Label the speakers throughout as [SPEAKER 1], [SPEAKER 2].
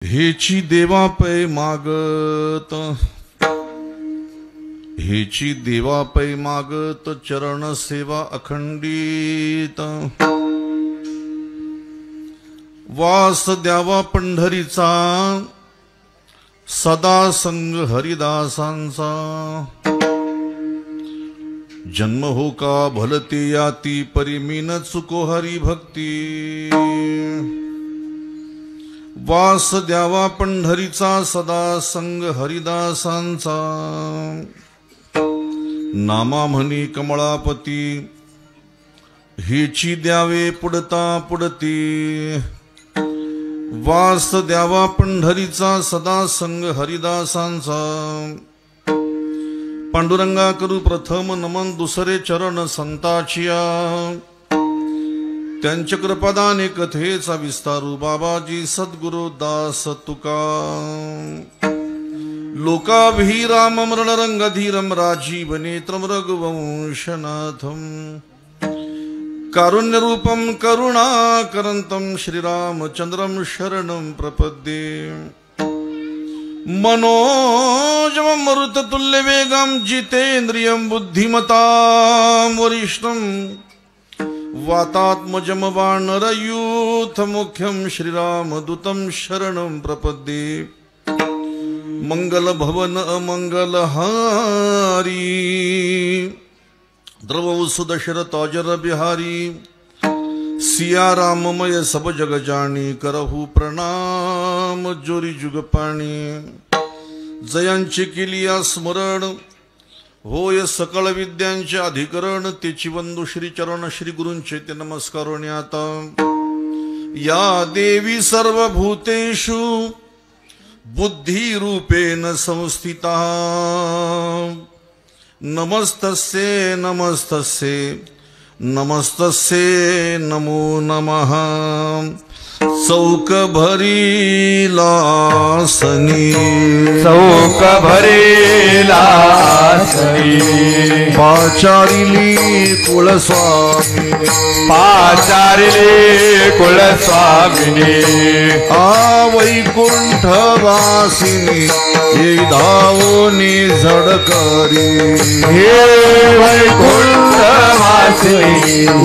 [SPEAKER 1] हेची देवा पै मागत, हेची देवा पै मागत, चरण सेवा अखंडित। वास द्यावा पंढरीचा, सदा संग हरिदासांचा। जन्म हो का भलते याती, परिमीन चुको हरी भक्ती। वास द्यावा पंढरीचा, सदा संग हरिदासांचा। नामा म्हणी कमळापती, हेची द्यावे पुढता पुढती। वास द्यावा पंढरीचा, सदा संग हरिदासांचा। पांडुरंगा करू प्रथम नमन, दुसरे चरण संताचिया। त्यांच्या कृपादाने कथेचा विस्तारू, बाबाजी सद्गुरु दास तुका। लोकाभिराम मरणरंगधीरम, राजीव नेत्रम रघुवंशनाथम। कारुण्यरूपम करुणाकरंतम, श्रीरामचंद्रम शरणं प्रपद्ये। मनोजवं मरुततुल्यवेगं, जितेन्द्रियं बुद्धिमतां वरिष्ठं। वातात्मजं वानरयूथमुख्यं, श्रीरामदूतं शरणं प्रपद्ये। मंगलभवन अमंगलहारी, द्रवसु दशरथाजर बिहारी। सिया राममय सब जग जानी, करहु प्रणाम जोरी जुगपाणी। जयांचे केलिया स्मरण, होय सकळ विद्यांचे अधिकरण। तेची वंदू श्री चरण, श्री गुरूंचे ते नमस्कारोणी आता। या देवी सर्वभूतेषु बुद्धि रूपेण संस्थिता। नमस्तस्ये नमस्तस्ये नमस्तस्ये नमो नमः। चौक भरीलासनी,
[SPEAKER 2] चौक भरीलासनी।
[SPEAKER 1] पाचारिली कुलस्वामी,
[SPEAKER 2] पाचारिली कुलस्वामिनी।
[SPEAKER 1] वैकुंठ वासिनी, ये धावोनी झडकरी।
[SPEAKER 2] हे वैकुंठ वासिनी,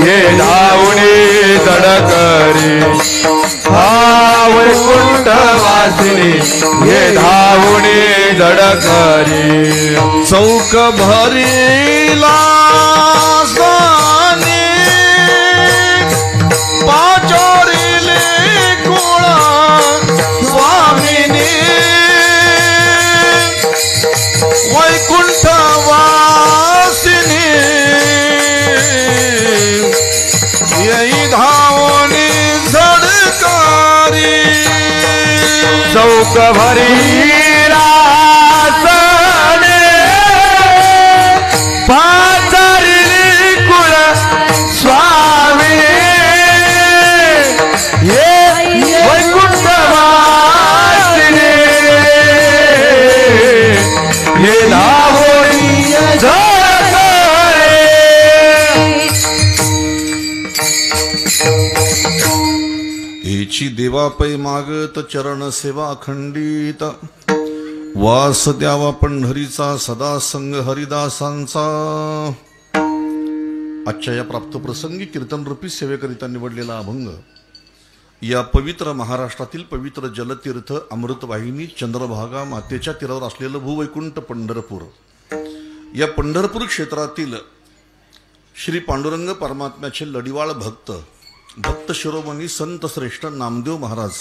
[SPEAKER 2] ये धावोनी झडकरी। वैकुंठ वासिनी, ये धावोनी झडकरी।
[SPEAKER 1] चौक भरीला पाचारिले कुळ स्वामिनी। वैकुंठ वासिनी, यही धावोनी झडकारी।
[SPEAKER 2] चौक भरीला पाचारिली कुळ स्वामी। ये वैकुंठ वासिनी, ये धावोनी झडकरी।
[SPEAKER 1] हेची देवा पै मागत, चरण सेवा अखंडित। वास द्यावा पंढरीचा, सदा संग हरिदासांचा। आजच्या या प्राप्त प्रसंगी कीर्तनरूपी सेवेकरिता निवडलेला अभंग या पवित्र महाराष्ट्रातील पवित्र जलतीर्थ अमृतवाहिनी चंद्रभागा मातेच्या तीरावर असलेलं भूवैकुंठ पंढरपूर, या पंढरपूर क्षेत्रातील श्री पांडुरंग परमात्म्याचे लढिवाळ भक्त शिरोमणी संत श्रेष्ठ नामदेव महाराज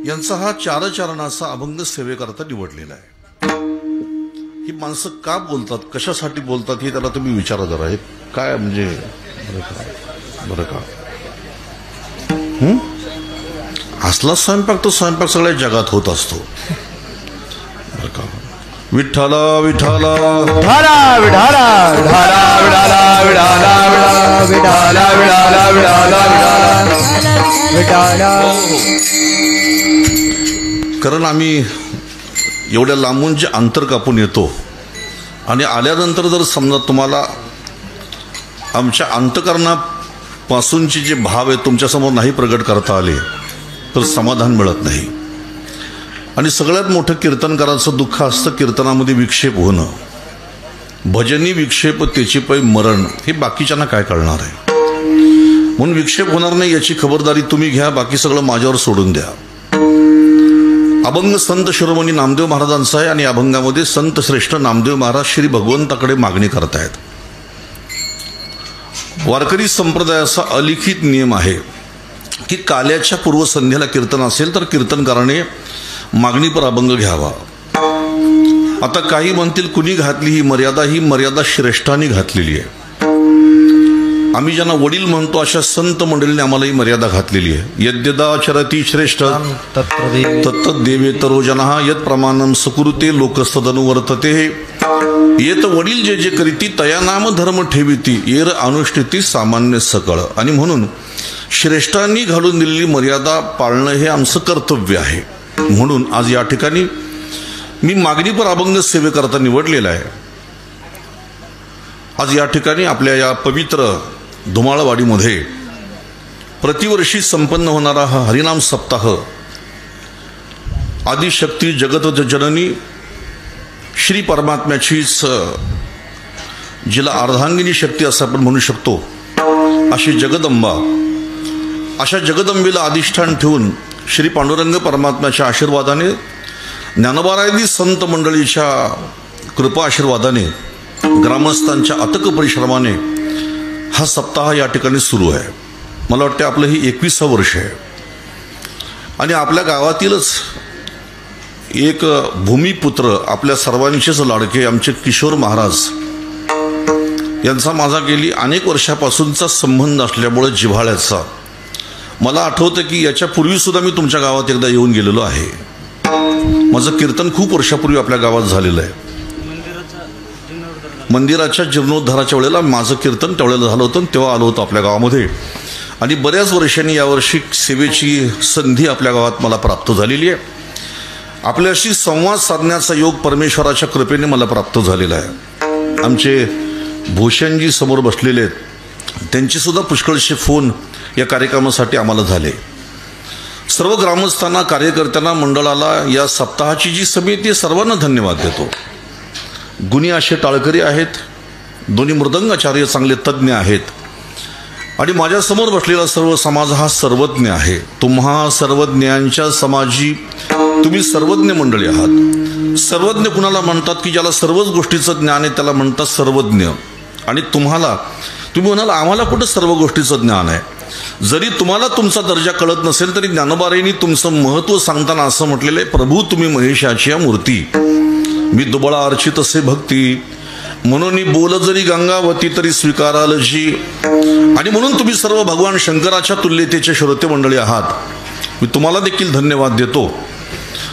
[SPEAKER 1] यांचा हा चार चरणाचा अभंग सेवेकरता निवडलेला आहे। ही माणसं का बोलतात, कशासाठी बोलतात, हे त्याला तुम्ही विचारा जरा। हे काय म्हणजे बरं का असला स्वयंपाक तो स्वयंपाक सगळ्या जगात होत असतो बरं का। विठ्ठला विठ्ठला
[SPEAKER 2] विठ्ठला विठ्ठला विठ्ठला विठ्ठला विठ्ठला विठ्ठला विठ्ठला विठ्ठला।
[SPEAKER 1] कारण आम्ही एवढ्या लांबून जे अंतर कापून येतो आणि आल्यानंतर जर समजा तुम्हाला आमच्या अंतकरणापासूनचे जे भाव आहे तुमच्यासमोर नाही प्रगट करता आले तर समाधान मिळत नाही। आणि सगळ्यात मोठं कीर्तनकाराचं दुःख असतं कीर्तनामध्ये विक्षेप होणं. भजनी विक्षेप त्याची पै मरण, हे बाकीच्यांना काय कळणार आहे. म्हणून विक्षेप होणार नाही याची खबरदारी तुम्ही घ्या, बाकी सगळं माझ्यावर सोडून द्या. अभंग संत शिरोमणी नामदेव महाराजांचा आहे आणि अभंगामध्ये संत श्रेष्ठ नामदेव महाराज श्री भगवंताकडे मागणी करतायत. वारकरी संप्रदायाचा अलिखित नियम आहे की काल्याच्या पूर्वसंध्येला कीर्तन असेल तर कीर्तनकाराने मागणीपर अभंग घ्यावा. आता काही म्हणतील कुणी घातली ही मर्यादा श्रेष्ठांनी घातलेली आहे. आम्ही ज्यांना वडील म्हणतो अशा संत मंडळीने आम्हाला ही मर्यादा घातलेली आहे. यद्यदाचरती श्रेष्ठ तत्तदेवेतरो जनः यत् प्रमाणम सुकृते लोकस्तदनुवर्तते. येत वडील जे जे करीती तया नाम धर्म ठेविती येर अनुष्ठिती सामान्य सकळ. आणि म्हणून श्रेष्ठांनी घालून दिलेली मर्यादा पाळणं हे आमचं कर्तव्य आहे. म्हणून आज या ठिकाणी मी मागणीपर अभंग सेवेकरता निवडलेला आहे. आज या ठिकाणी आपल्या या पवित्र धुमाळवाडीमध्ये प्रतिवर्षी संपन्न होणारा हा हरिनाम सप्ताह आदिशक्ती जगत जननी श्री परमात्म्याचीच जिला अर्धांगिनी शक्ती असं आपण म्हणू शकतो अशी जगदंबा, अशा जगदंबेला अधिष्ठान ठेवून श्री पांडुरंग परमात्म्याच्या आशीर्वादाने ज्ञानोबारायदी संत मंडळीच्या कृपा आशीर्वादाने ग्रामस्थांच्या अथक परिश्रमाने हा सप्ताह या ठिकाणी सुरू आहे. मला वाटते आपलं ही 21वं वर्ष आहे. आणि आपल्या गावातीलच एक भूमिपुत्र, आपल्या सर्वांचेच लाडके आमचे किशोर महाराज यांचा माझा गेली अनेक वर्षापासूनचा संबंध असल्यामुळे जिव्हाळ्याचा. मला आठवतं की याच्या पूर्वीसुद्धा मी तुमच्या गावात एकदा येऊन गेलेलो आहे. माझं कीर्तन खूप वर्षापूर्वी आपल्या गावात झालेलं आहे. मंदिराच्या जीर्णोद्धाराच्या वेळेला माझं कीर्तन त्यावेळेला झालं होतं, तेव्हा आलो होतो आपल्या गावामध्ये. आणि बऱ्याच वर्षांनी यावर्षी सेवेची संधी आपल्या गावात मला प्राप्त झालेली आहे. आपल्याशी संवाद साधण्याचा योग परमेश्वराच्या कृपेने मला प्राप्त झालेला आहे. आमचे भूषणजी समोर बसलेले आहेत, त्यांची सुद्धा पुष्कळशे फोन या कार्यक्रमासाठी आम्हाला झाले. सर्व ग्रामस्थांना, कार्यकर्त्यांना, मंडळाला, या सप्ताहाची जी समिती सर्वांना धन्यवाद देतो. गुणी असे टाळकरी आहेत, दोन्ही मृदंगाचार्य चांगले तज्ज्ञ आहेत. आणि माझ्यासमोर बसलेला सर्व समाज हा सर्वज्ञ आहे. तुम्हा सर्वज्ञांच्या समाजी तुम्ही सर्वज्ञ मंडळी आहात. सर्वज्ञ कुणाला म्हणतात की ज्याला सर्वच गोष्टीचं ज्ञान आहे त्याला म्हणतात सर्वज्ञ. आणि तुम्ही म्हणाल आम्हाला कुठं सर्व गोष्टीचं ज्ञान आहे. जरी तुम्हाला तुमचा दर्जा कळत नसेल तरी ज्ञानोबारायांनी तुमचं महत्त्व सांगताना असं म्हटलेलं आहे, प्रभू तुम्ही महेशाची मूर्ती, मी दुबळा अर्चित असे भक्ती, म्हणून बोल जरी गंगावती तरी स्वीकाराल जी. आणि म्हणून तुम्ही सर्व भगवान शंकराच्या तुल्यतेचे श्रोते मंडळी आहात. मी तुम्हाला देखील धन्यवाद देतो.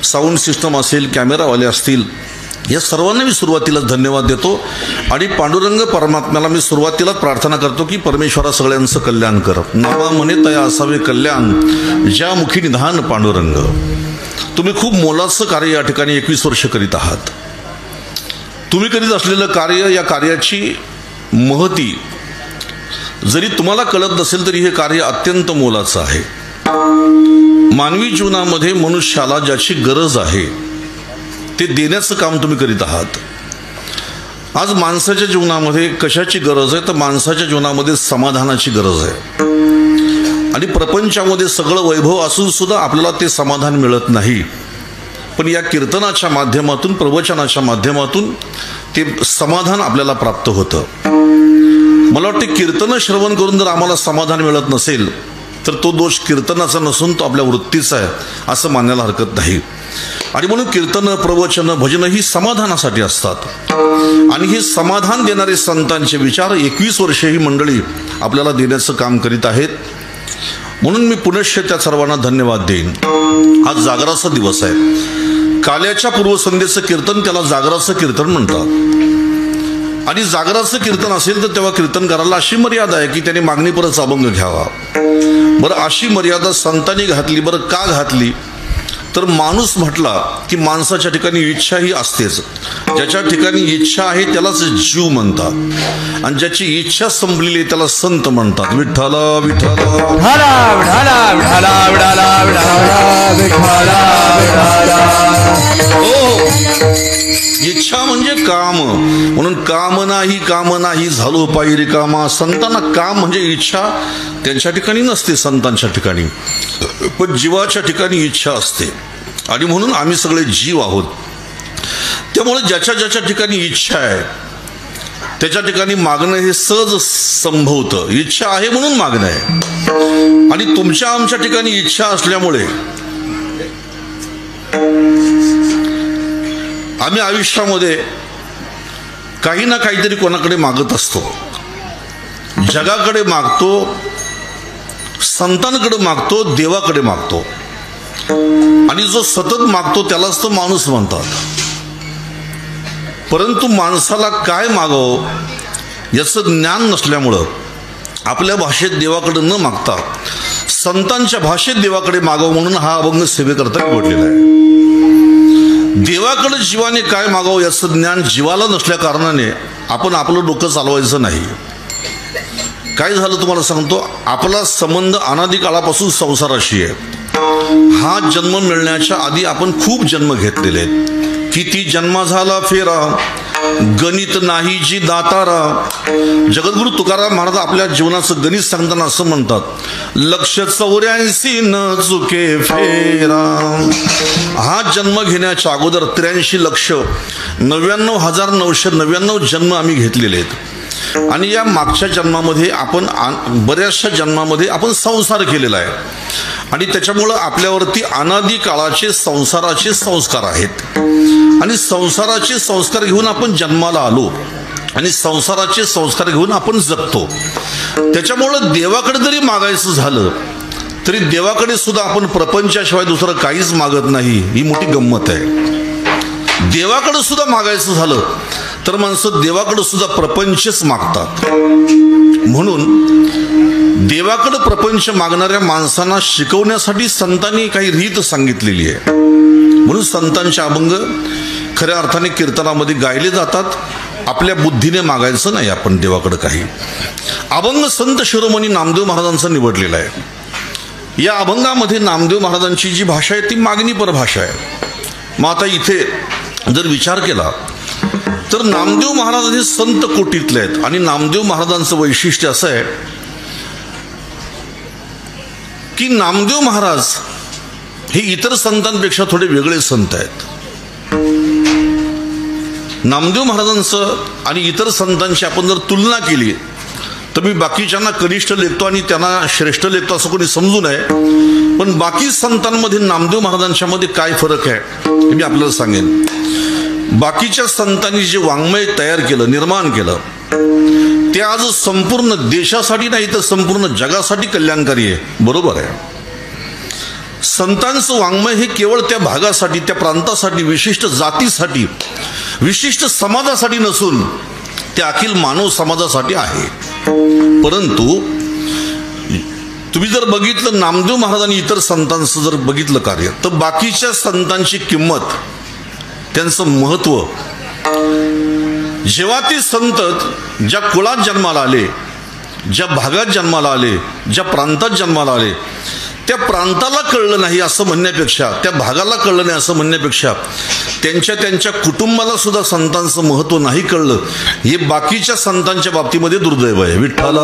[SPEAKER 1] साऊंड सिस्टम असेल, कॅमेरावाले असतील, या सर्वांना मी सुरुवातीला धन्यवाद देतो. आणि पांडुरंग परमात्म्याला मी सुरुवातीलाच प्रार्थना करतो की परमेश्वरा सगळ्यांचं कल्याण कर. नावा म्हणे तया असावे कल्याण, ज्या मुखी निधान पांडुरंग. तुम्ही खूप मोलाचं कार्य या ठिकाणी 21 वर्ष करीत आहात. तुम्ही करीत असलेलं कार्य, या कार्याची महती जरी तुम्हाला कळत नसेल तरी हे कार्य अत्यंत मोलाचं आहे. मानवी जीवनामध्ये मनुष्याला ज्याची गरज आहे ते देण्याचं काम तुम्ही करीत आहात. आज माणसाच्या जीवनामध्ये कशाची गरज आहे तर माणसाच्या जीवनामध्ये समाधानाची गरज आहे. आणि प्रपंचामध्ये सगळं वैभव असून सुद्धा आपल्याला ते समाधान मिळत नाही. पण या कीर्तनाच्या माध्यमातून, प्रवचनाच्या माध्यमातून ते समाधान आपल्याला प्राप्त होतं. मला वाटतं कीर्तन श्रवण करून जर आम्हाला समाधान मिळत नसेल तर तो दोष कीर्तनाचा नसून तो आपल्या वृत्तीचा आहे असं मानायला हरकत नाही. आणि म्हणून कीर्तन, प्रवचन, भजन ही समाधानासाठी असतात. आणि हे समाधान देणारे संतांचे विचार 21 वर्षे ही मंडळी आपल्याला देण्याचं काम करीत आहेत. म्हणून मी पुनश्च त्या सर्वांना धन्यवाद देईन. आज जागराचा दिवस आहे. काल्याच्या पूर्वसंध्येचं कीर्तन त्याला जागराचं कीर्तन म्हणतात. आणि जागराचं कीर्तन असेल तर तेव्हा कीर्तनकाराला अशी मर्यादा आहे की त्याने मागणीपरच अभंग घ्यावा. बरं, अशी मर्यादा संतांनी घातली. बरं, का घातली तर माणूस म्हटला की माणसाच्या ठिकाणी इच्छा ही असतेच. ज्याच्या ठिकाणी इच्छा आहे त्यालाच जीव म्हणतात. आणि ज्याची इच्छा संपलेली आहे त्याला संत म्हणतात. विठ्ठल विठ्ठल
[SPEAKER 2] विठ्ठला विठ्ठला विठ्ठला विठ्ठला विठ्ठला विठ्ठला विठ्ठला
[SPEAKER 1] नाही काम नाही झालो पायी रिकामा. संतांना काम म्हणजे इच्छा त्यांच्या ठिकाणी नसते, संतांच्या ठिकाणी, पण जीवाच्या ठिकाणी इच्छा असते. आणि म्हणून आम्ही सगळे जीव आहोत. त्यामुळे ज्याच्या ज्याच्या ठिकाणी इच्छा आहे त्याच्या ठिकाणी मागणं हे सहज संभवतं. इच्छा आहे म्हणून मागणं आहे. आणि तुमच्या आमच्या ठिकाणी इच्छा असल्यामुळे आम्ही आयुष्यामध्ये काही ना काहीतरी कोणाकडे मागत असतो. जगाकडे मागतो, संतांकडे मागतो, देवाकडे मागतो. आणि जो सतत मागतो त्यालाच तो माणूस म्हणतात. परंतु माणसाला काय मागावं याचं ज्ञान नसल्यामुळं आपल्या भाषेत देवाकडे न मागता संतांच्या भाषेत देवाकडे मागावं म्हणून हा अभंग सेवेकरता निवडलेला आहे. देवाकडे जीवाने काय मागावं याचं ज्ञान जीवाला नसल्या कारणाने आपण आपलं डोकं चालवायचं नाही. काय झालं तुम्हाला सांगतो. आपला संबंध अनादी काळापासून संसाराशी आहे. हा जन्म मिळण्याच्या आधी आपण खूप जन्म घेतलेले आहेत. किती जन्म झाला फेरा गणित नाही जी दातारा. जगद्गुरु तुकाराम महाराज आपल्या जीवनाचं गणित सांगताना असं म्हणतात, 184 न चुके फेरा. हा जन्म घेण्याच्या अगोदर 83,99,999 जन्म आम्ही घेतलेले आहेत. आणि या मागच्या जन्मामध्ये आपण बऱ्याचशा जन्मामध्ये आपण संसार केलेला आहे. आणि त्याच्यामुळं आपल्यावरती अनादी काळाचे संसाराचे संस्कार आहेत. आणि संसाराचे संस्कार घेऊन आपण जन्माला आलो आणि संसाराचे संस्कार घेऊन आपण जगतो. त्याच्यामुळं देवाकडे जरी मागायचं झालं तरी देवाकडे सुद्धा आपण प्रपंचाशिवाय दुसरं काहीच मागत नाही. ही मोठी गंमत आहे. देवाकडे सुद्धा मागायचं झालं तर माणसं देवाकडे सुद्धा प्रपंचच मागतात. म्हणून देवाकडे प्रपंच मागणाऱ्या माणसांना शिकवण्यासाठी संतांनी काही रीत सांगितलेली आहे. म्हणून संतांचे अभंग खऱ्या अर्थाने कीर्तनामध्ये गायले जातात. आपल्या बुद्धीने मागायचं नाही आपण देवाकडे काही. अभंग संत शिरोमणी नामदेव महाराजांचा निवडलेला आहे. या अभंगामध्ये नामदेव महाराजांची जी भाषा आहे ती मागणीपर भाषा आहे. मग आता इथे जर विचार केला तर नामदेव महाराज हे संत कोटीतले आहेत. आणि नामदेव महाराजांचं वैशिष्ट्य असं आहे की नामदेव महाराज हे इतर संतांपेक्षा थोडे वेगळे संत आहेत. नामदेव महाराजांचं आणि इतर संतांची आपण जर तुलना केली तर मी बाकीच्यांना कनिष्ठ लेखतो आणि त्यांना श्रेष्ठ लेखतो असं कोणी समजू नये. पण बाकी संतांमध्ये नामदेव महाराजांच्या मध्ये काय फरक आहे हे मी आपल्याला सांगेन. बाकीच्या संतांनी जे वाङ्मय तयार केलं, निर्माण केलं, ते आज संपूर्ण देशासाठी नाही तर संपूर्ण जगासाठी कल्याणकारी आहे. बरोबर आहे. संतांचं वाङ्मय हे केवळ त्या भागासाठी, त्या प्रांतासाठी, विशिष्ट जातीसाठी, विशिष्ट समाजासाठी नसून ते अखिल मानव समाजासाठी आहे. परंतु तुम्ही जर बघितलं नामदेव महाराजांनी इतर संतांचं जर बघितलं कार्य तर बाकीच्या संतांची किंमत, त्यांचं महत्व, जेव्हा ते संत ज्या कुळात जन्माला आले, ज्या भागात जन्माला आले, ज्या प्रांतात जन्माला आले, त्या प्रांताला कळलं नाही असं म्हणण्यापेक्षा, त्या भागाला कळलं नाही असं म्हणण्यापेक्षा त्यांच्या कुटुंबाला सुद्धा संतांचं महत्व नाही कळलं, हे बाकीच्या संतांच्या बाबतीमध्ये दुर्दैव आहे. विठ्ठला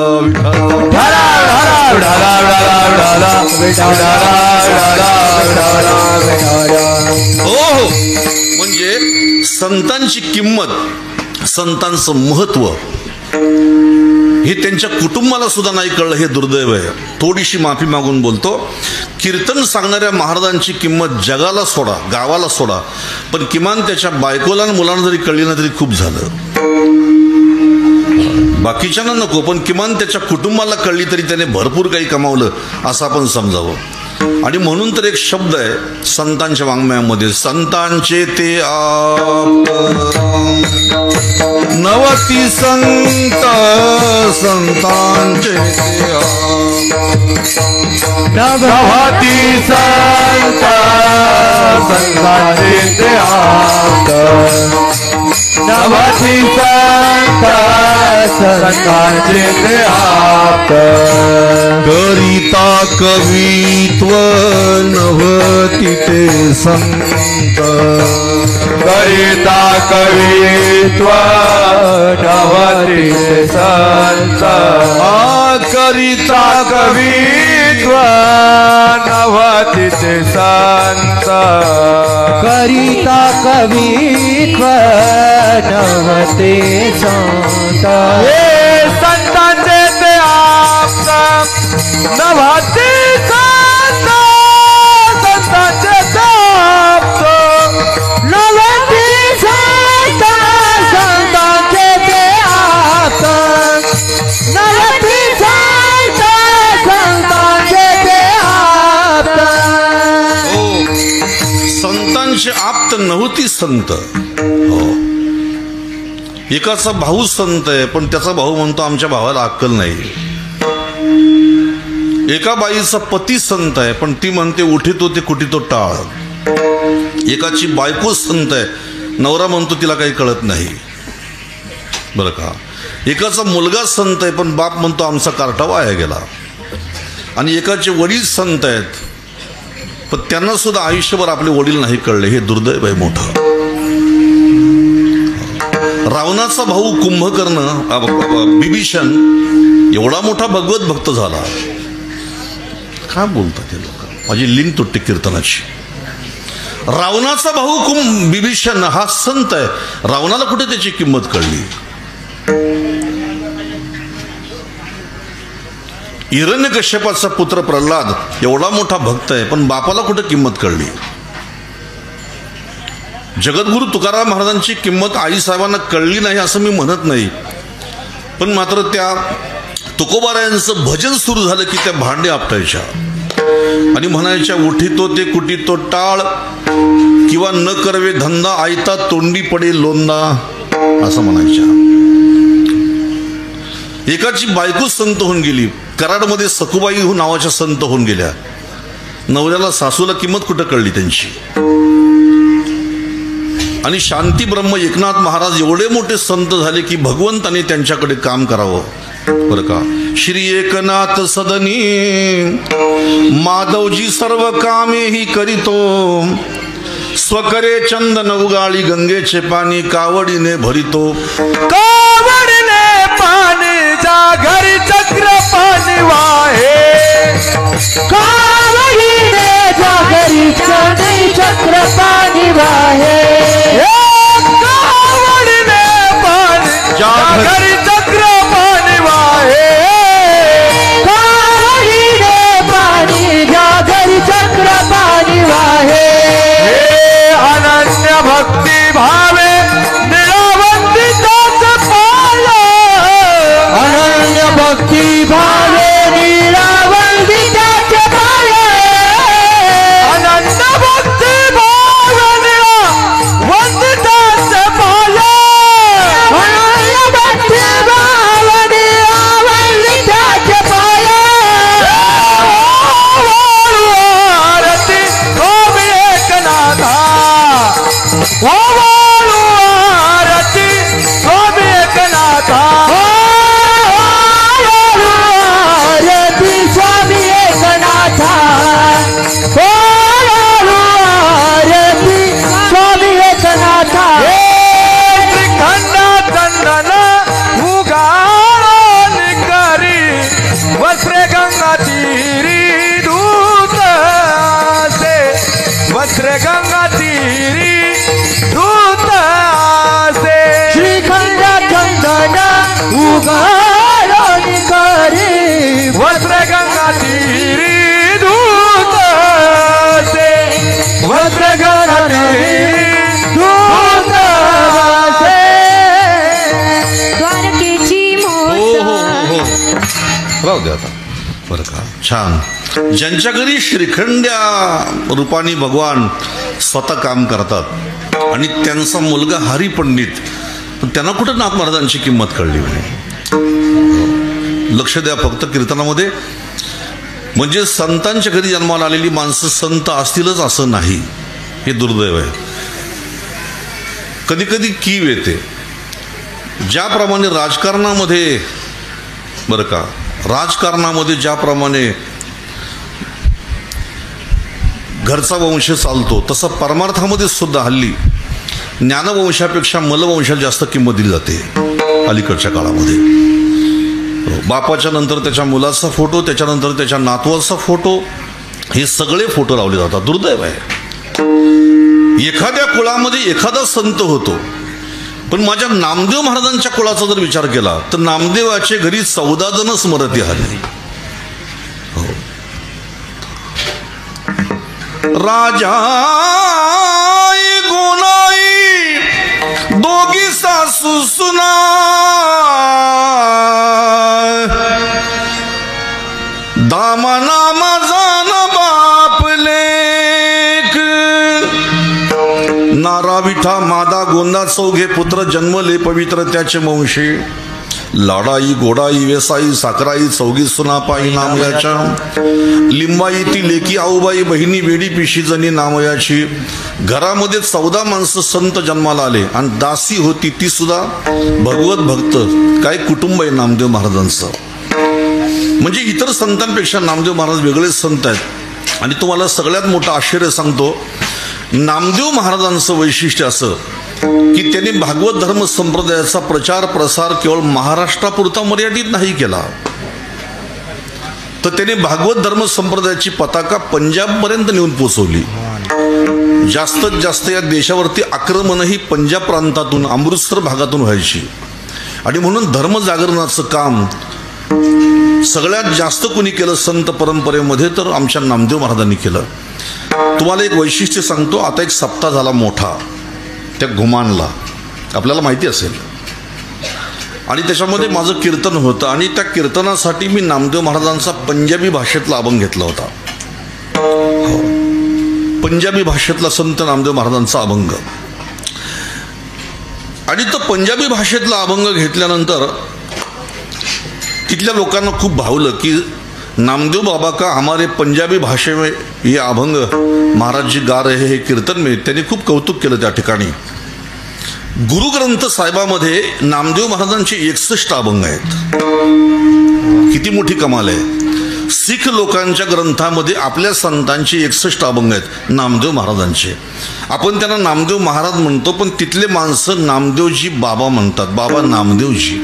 [SPEAKER 1] हो, म्हणजे संतांची किंमत, संतांचं महत्व हे त्यांच्या कुटुंबाला सुद्धा नाही कळलं, हे दुर्दैव आहे. थोडीशी माफी मागून बोलतो. कीर्तन सांगणाऱ्या महाराजांची किंमत जगाला सोडा, गावाला सोडा, पण किमान त्याच्या बायकोला आणि मुलांना जरी कळली ना तरी खूप झालं. बाकीच्यांना नको, पण किमान त्याच्या कुटुंबाला कळली तरी त्याने भरपूर काही कमावलं असं आपण समजावं. आणि म्हणून तर एक शब्द आहे संतांच्या वाङ्मयामध्ये, संतांचे ते आप नवती संत, संतांचे ते
[SPEAKER 2] नवती संत, संतांचे ते आप, नवती संत, संतांचे ते आप्त
[SPEAKER 1] करिता कवित्व नव्हती ते संत
[SPEAKER 2] करिता कवित्व नव्हती ते संत
[SPEAKER 1] करिता
[SPEAKER 2] कवित्व नव्हती ते संत
[SPEAKER 3] करिता कवित्व नव्हते संत
[SPEAKER 2] हे संतांचे ते आप्त नव्हते संत संतांचे ते आप्त
[SPEAKER 3] नव्हते संत संतांचे ते आप्त नव्हते संत संतांचे ते आप्त
[SPEAKER 1] संतांचे आप्त नव्हती संत. एकाचा भाऊ संत आहे पण त्याचा भाऊ म्हणतो आमच्या भावाला अक्कल नाही. एका बाईचा पती संत आहे पण ती म्हणते उठितो ते कुठितो टाळ. एकाची बायको संत आहे नवरा म्हणतो तिला काही कळत नाही. बरं का. एकाचा मुलगा संत आहे पण बाप म्हणतो आमचा कार्टा वाया गेला. आणि एकाचे वडील संत आहेत पण त्यांना सुद्धा आयुष्यभर आपले वडील नाही कळले. हे दुर्दैव आहे मोठं. रावणाचा भाऊ कुंभकर्ण बिभीषण एवढा मोठा भगवत भक्त झाला. काय बोलतात ते लोक. माझी लिंक तुटते कीर्तनाची. रावणाचा भाऊ बिभीषण हा संत आहे. रावणाला कुठे त्याची किंमत कळली. हिरण्यकश्यपाचा पुत्र प्रल्हाद एवढा मोठा भक्त आहे पण बापाला कुठे किंमत कळली. जगद्गुरु तुकाराम महाराजांची किंमत आईसाहेबांना कळली नाही असं मी म्हणत नाही. पण मात्र त्या तुकोबारायांचं भजन सुरू झालं की त्या भांडे आपटायच्या आणि म्हणायच्या उठितो ते कुठितो टाळ किंवा न करवे धंदा आयता तोंडी पडे लोंदा असं म्हणायच्या. एकाची बायको संत होऊन गेली. कराडमध्ये सखुबाई नावाच्या संत होऊन गेल्या. नवऱ्याला सासूला किंमत कुठं कळली त्यांची. आणि शांती ब्रह्म एकनाथ महाराज एवढे मोठे संत झाले की भगवंताने त्यांच्याकडे काम करावं. बरं का. श्री एकनाथ सदनी माधवजी सर्व कामे ही करीतो स्वकरे चंदन उगाळी गंगेचे पाणी कावडीने भरितो.
[SPEAKER 2] कावडीने पाणी जा घरी चक्र पाणी वाहे
[SPEAKER 3] कावडीने जा घरी चक्र पाणी वाहे
[SPEAKER 2] कावडीने पाणी जा घरी चक्र पाणी वाहे
[SPEAKER 3] कावडीने पाणी जा घरी चक्र पाणी वाहे
[SPEAKER 2] अनन्य भक्ती भावे निरावंतिताच पाय
[SPEAKER 3] अनन्य भक्ती भावे निरावंतिताच पाय
[SPEAKER 2] अनन्य भक्ती भावे निरावंतिताच पाय
[SPEAKER 3] अनन्य भक्ती भावे निरावंतिताच पाय
[SPEAKER 2] आरती स्वामी एकनाथा आरती स्वामी एकनाथा
[SPEAKER 3] आरती स्वामी एकनाथा आरती स्वामी एकनाथा
[SPEAKER 2] श्रीखंड चंदन उगाळ करी वस्त्रे गंगा तीरी दूत से वस्त्रे गंगा तीरी दूत से
[SPEAKER 3] श्रीखंड चंदन उगाळणी करी
[SPEAKER 2] वस्त्रे गंगा तीरी दूत से वस्त्रे गंगा तीरी दूत से
[SPEAKER 4] द्वारकेची
[SPEAKER 1] हो
[SPEAKER 4] मोठ
[SPEAKER 1] हो हो राहू दे आता. बरं का. छान. ज्यांच्या घरी श्रीखंड्या रूपाने भगवान स्वतः काम करतात आणि त्यांचा मुलगा हरी पंडित पण त्यांना कुठं नाथ महाराजांची किंमत कळली म्हणे. लक्ष द्या फक्त कीर्तनामध्ये. म्हणजे संतांच्या घरी जन्माला आलेली माणसं संत असतीलच असं नाही. हे दुर्दैव आहे. कधी कधी कीव येते. ज्याप्रमाणे राजकारणामध्ये बरं का, राजकारणामध्ये ज्याप्रमाणे घरचा वंश चालतो तसं परमार्थामध्ये सुद्धा हल्ली ज्ञानवंशापेक्षा मलवंशाला जास्त किंमत दिली जाते अलीकडच्या काळामध्ये. बापाच्या नंतर त्याच्या मुलाचा फोटो, त्याच्यानंतर त्याच्या नातवाचा फोटो, हे सगळे फोटो लावले जातात. दुर्दैव आहे. एखाद्या कुळामध्ये एखादा संत होतो, पण माझ्या नामदेव महाराजांच्या कुळाचा जर विचार केला तर नामदेवाचे घरी 14 जण स्मरती आले. राजाई गोनाई दोघी सासू सुना, दामा नामा जान बाप लेक, नारा विठा मादा गोंदा चौघे पुत्र जन्मले पवित्र त्याचे वंशी, लाडाई गोडाई वेसाई साखराई चौघी सुना पायी नामयाच्या, लिंबाई ती लेकी आऊबाई बहिणी वेडी पिशी जणी नामयाची. घरामध्ये 14 माणसं संत जन्माला आले आणि दासी होती ती सुद्धा भगवत भक्त. काय कुटुंब आहे नामदेव महाराजांचं. म्हणजे इतर संतांपेक्षा नामदेव महाराज वेगळे संत आहेत. आणि तुम्हाला सगळ्यात मोठं आश्चर्य सांगतो, नामदेव महाराजांचं वैशिष्ट्य असं की त्यांनी भागवत धर्म संप्रदायाचा प्रचार प्रसार केवळ महाराष्ट्रापुरता मर्यादित नाही केला, तर त्याने भागवत धर्म संप्रदायाची पताका पंजाबपर्यंत नेऊन पोचवली. जास्तीत जास्त या देशावरती आक्रमणही पंजाब प्रांतातून, अमृतसर भागातून व्हायची. आणि म्हणून धर्म जागरणाचं काम सगळ्यात जास्त कोणी केलं संत परंपरेमध्ये तर आमच्या नामदेव महाराजांनी केलं. तुम्हाला एक वैशिष्ट्य सांगतो. आता एक सप्ताह झाला मोठा त्या घुमानला, आपल्याला माहिती असेल, आणि त्याच्यामध्ये माझं कीर्तन होतं. आणि त्या कीर्तनासाठी मी नामदेव महाराजांचा पंजाबी भाषेतला अभंग घेतला होता. पंजाबी भाषेतला संत नामदेव महाराजांचा अभंग. आणि तो पंजाबी भाषेतला अभंग घेतल्यानंतर तिथल्या लोकांना खूप भावलं की नामदेव बाबा का हमारे पंजाबी भाषे में ये अभंग महाराज जी गा रहे हे कीर्तन में. त्यांनी खूप कौतुक केलं त्या ठिकाणी. गुरुग्रंथ साहेबामध्ये नामदेव महाराजांचे 61 अभंग आहेत. किती मोठी कमाल आहे. शीख लोकांच्या ग्रंथामध्ये आपल्या संतांचे 61 अभंग आहेत नामदेव महाराजांचे. आपण त्यांना नामदेव महाराज म्हणतो, पण तिथले माणसं नामदेवजी बाबा म्हणतात. बाबा नामदेवजी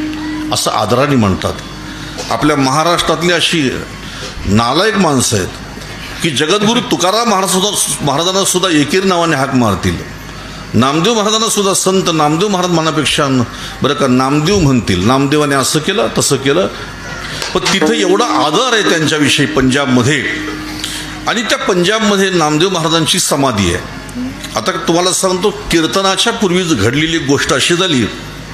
[SPEAKER 1] असं आदराने म्हणतात. आपल्या महाराष्ट्रातली अशी नालायक माणसं आहेत की जगद्गुरू तुकाराम महाराजांना सुद्धा एकेर नावाने हाक मारतील. नामदेव महाराजांना सुद्धा संत नामदेव महाराज म्हणण्यापेक्षा बरं का नामदेव म्हणतील. नामदेवाने असं केलं तसं केलं. पण तिथं एवढा आदर आहे त्यांच्याविषयी पंजाबमध्ये. आणि त्या पंजाबमध्ये नामदेव महाराजांची समाधी आहे. आता तुम्हाला सांगतो, कीर्तनाच्या पूर्वीच घडलेली गोष्ट अशी झाली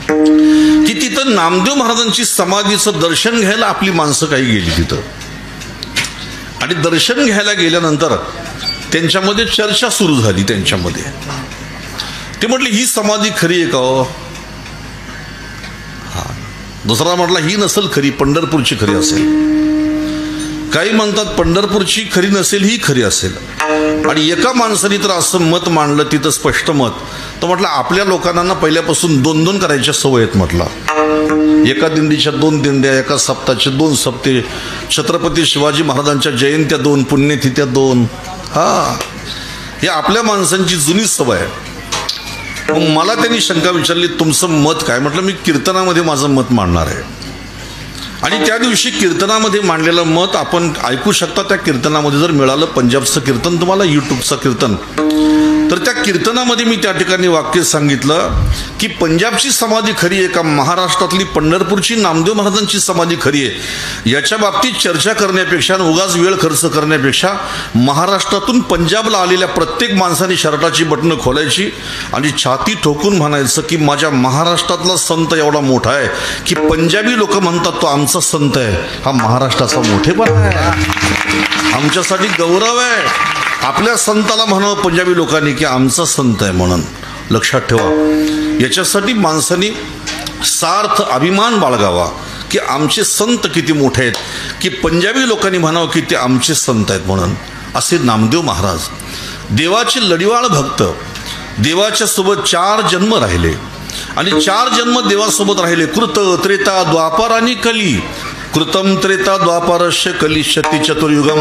[SPEAKER 1] की तिथं नामदेव महाराजांची समाधीचं दर्शन घ्यायला आपली माणसं काही गेली तिथं. आणि दर्शन घ्यायला गेल्यानंतर त्यांच्यामध्ये चर्चा सुरू झाली. त्यांच्यामध्ये ते म्हटले ही समाधी खरी आहे का हो? हा. दुसरा म्हटला ही नसेल खरी, पंढरपूरची खरी असेल. काही म्हणतात पंढरपूरची खरी नसेल, ही खरी असेल. आणि एका माणसाने तर असं मत मांडलं तिथं स्पष्ट मत. तर म्हटलं आपल्या लोकांना पहिल्यापासून 2-2 करायच्या सवय आहेत. म्हटलं एका दिंडीच्या 2 दिंड्या, एका सप्ताहाचे 2 सप्ते, छत्रपती शिवाजी महाराजांच्या जयंत्या 2, पुण्यतिथ्या 2. हा, हे आपल्या माणसांची जुनी सवय आहे. मग मला त्यांनी शंका विचारली, तुमचं मत काय? म्हटलं मी कीर्तनामध्ये माझं मत मांडणार आहे. आणि त्या दिवशी कीर्तनामध्ये मांडलेलं मत आपण ऐकू शकता. त्या कीर्तनामध्ये जर मिळालं पंजाबचं कीर्तन तुम्हाला, यूट्यूबचं कीर्तन, तर त्या कीर्तनामध्ये मी त्या ठिकाणी वाक्य सांगितलं की पंजाबची समाधी खरी आहे का महाराष्ट्रातली पंढरपूरची नामदेव महाराजांची समाधी खरी आहे. याच्या बाबतीत चर्चा करण्यापेक्षा, उगाच वेळ खर्च करण्यापेक्षा महाराष्ट्रातून पंजाबला आलेल्या प्रत्येक माणसाने शर्टाची बटणं खोलायची आणि छाती ठोकून म्हणायचं की माझ्या महाराष्ट्रातला संत एवढा मोठा आहे की पंजाबी लोक म्हणतात तो आमचा संत आहे. हा महाराष्ट्राचा मोठेपणा आहे, आमच्यासाठी गौरव आहे. आपल्या संताला म्हणावं पंजाबी लोकांनी की आमचा संत आहे म्हणून. लक्षात ठेवा, याच्यासाठी माणसांनी सार्थ अभिमान बाळगावा की आमचे संत किती मोठे आहेत, की पंजाबी लोकांनी म्हणावं की ते आमचे संत आहेत म्हणून. असे नामदेव महाराज देवाचे लढिवाळ भक्त, देवाच्या सोबत 4 जन्म राहिले आणि 4 जन्म देवासोबत राहिले, कृत, त्रेता, द्वापार आणि कली. कृतम, त्रेता, द्वापारश्य, कलिशती, चतुर्युगम.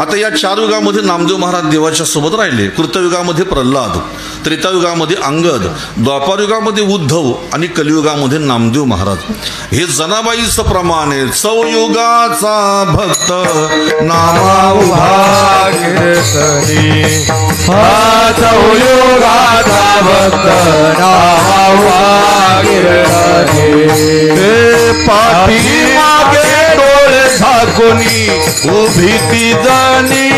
[SPEAKER 1] आता या 4 युगामध्ये नामदेव महाराज देवाच्या सोबत राहिले. कृतयुगामध्ये प्रल्हाद, त्रेतायुगामध्ये अंगद, द्वापार युगामध्ये उद्धव आणि कलियुगामध्ये नामदेव महाराज. हे जनाबाईच प्रमाणे चौयुगाचा भक्त नामा
[SPEAKER 2] उभा कीर्तनी, हा चौयुगाचा भक्त नामा उभा कीर्तनी. पाठीमागे डोळे झाकूनी उभी ती जणी,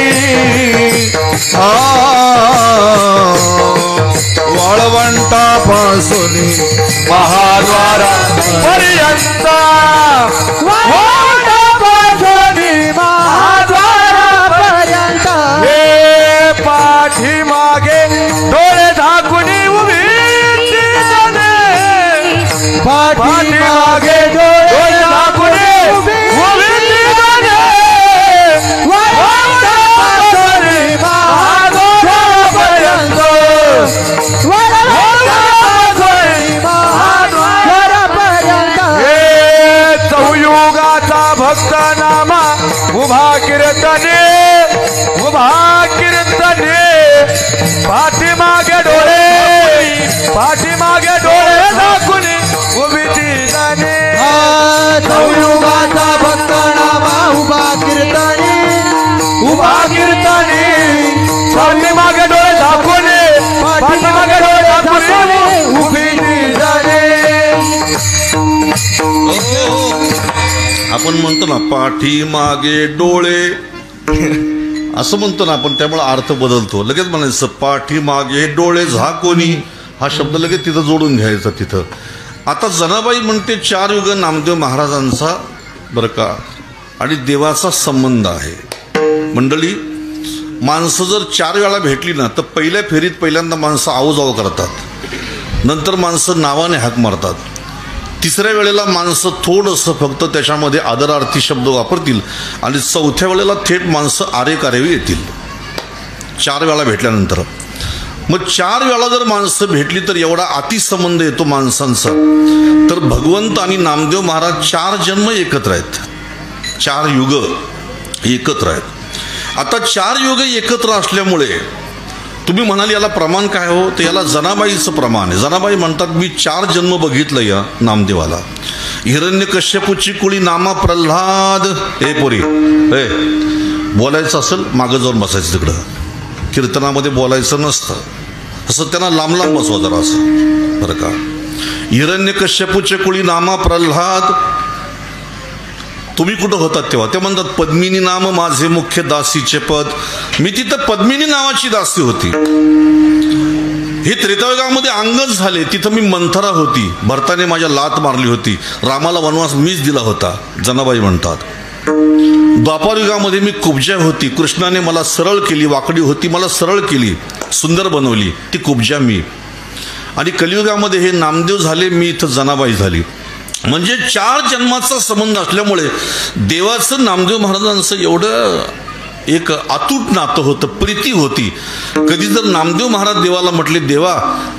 [SPEAKER 2] वाळवंटापासून महाद्वारा पर्यंत,
[SPEAKER 3] महाद्वारापर्यंत.
[SPEAKER 2] हे पाठीमागे डोळे झाकूनी उभी ती जणी, पाठीमागे डोळे झाकूनी उभी ती जणी, महाद्वारापर्यंत, हे चौयुगाचा भक्त नामा उभा कीर्तने, उभा कीर्तने. पाठीमागे डोळे झाकून उभी ती जाणे,
[SPEAKER 3] चौयुगाचा भक्त नामा उभा कीर्तनी,
[SPEAKER 2] उभा कीर्तने. पाठीमागे डोळे झाकून, पाठीमागे डोळे झाकून उभी ती जाणे.
[SPEAKER 1] आपण म्हणतो ना पाठीमागे डोळे असं म्हणतो ना आपण, त्यामुळे अर्थ बदलतो. लगेच म्हणायचं पाठीमागे डोळे झाकोनी, हा शब्द लगेच तिथं जोडून घ्यायचा तिथं. आता जनाबाई म्हणते 4 युग नामदेव महाराजांचा बरं का आणि देवाचा संबंध आहे. मंडळी, माणसं जर 4 वेळा भेटली ना तर पहिल्या फेरीत पहिल्यांदा माणसं आवजाव करतात, नंतर माणसं नावाने हाक मारतात, 3ऱ्या वेळेला माणसं थोडंसं फक्त त्याच्यामध्ये आदरार्थी शब्द वापरतील आणि 4थ्या वेळेला थेट माणसं आरेकारेवी येतील 4 वेळा भेटल्यानंतर. मग 4 वेळा जर माणसं भेटली तर एवढा अतिसंबंध येतो माणसांचा. तर भगवंत आणि नामदेव महाराज 4 जन्म एकत्र आहेत, 4 युग एकत्र आहेत. आता 4 युग एकत्र असल्यामुळे तुम्ही म्हणाल याला प्रमाण काय हो, तर याला जनाबाईचं प्रमाण आहे. जनाबाई म्हणतात मी 4 जन्म बघितलं या नामदेवाला. हिरण्यकश्यपूची कुळी नामा प्रल्हाद. हे पोरी, हे बोलायचं असेल मागं जाऊन बसायचं, तिकडं कीर्तनामध्ये बोलायचं नसतं, असं त्यांना लांब लांब बसवा जरा असं बरं का. हिरण्यकश्यपूचे कुळी नामा प्रल्हाद. तुम्ही कुठं होतात तेव्हा? ते म्हणतात पद्मिनी नाम माझे मुख्य दासीचे पद. मी तिथं पद्मिनी नावाची दासी होती. हे त्रेतायुगामध्ये अंगद झाले, तिथं मी मंथरा होती, भरताने माझ्या लात मारली होती, रामाला वनवास मीच दिला होता, जनाबाई म्हणतात. द्वापार युगामध्ये मी कुब्जा होती, कृष्णाने मला सरळ केली, वाकडी होती मला सरळ केली, सुंदर बनवली, ती कुब्जा मी. आणि कलियुगामध्ये हे नामदेव झाले, मी इथं जनाबाई झाली. म्हणजे 4 जन्माचा संबंध असल्यामुळे देवाचं नामदेव महाराजांचं एवढं एक अतूट नातं होतं, प्रीती होती. कधी जर नामदेव महाराज देवाला म्हटले देवा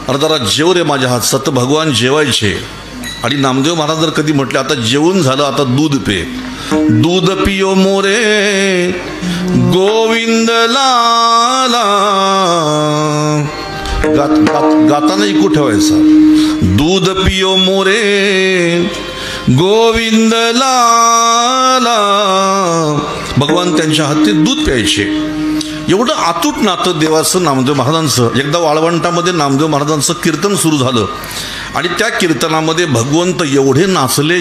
[SPEAKER 1] अरे जरा जेव रे माझ्या हातचा, तर भगवान जेवायचे. आणि नामदेव महाराज जर कधी म्हटले आता जेवून झालं आता दूध पे, दूध पियो मोरे गोविंद लाला. गाताना ऐकू ठेवायचा, दूध पियो मोरे गोविंद लाला. भगवान त्यांच्या हाती दूध प्यायचे. एवढं अतूट नातं देवाचं नामदेव महाराजांचं. एकदा वाळवंटामध्ये नामदेव महाराजांचं कीर्तन सुरू झालं आणि त्या कीर्तनामध्ये भगवंत एवढे नाचले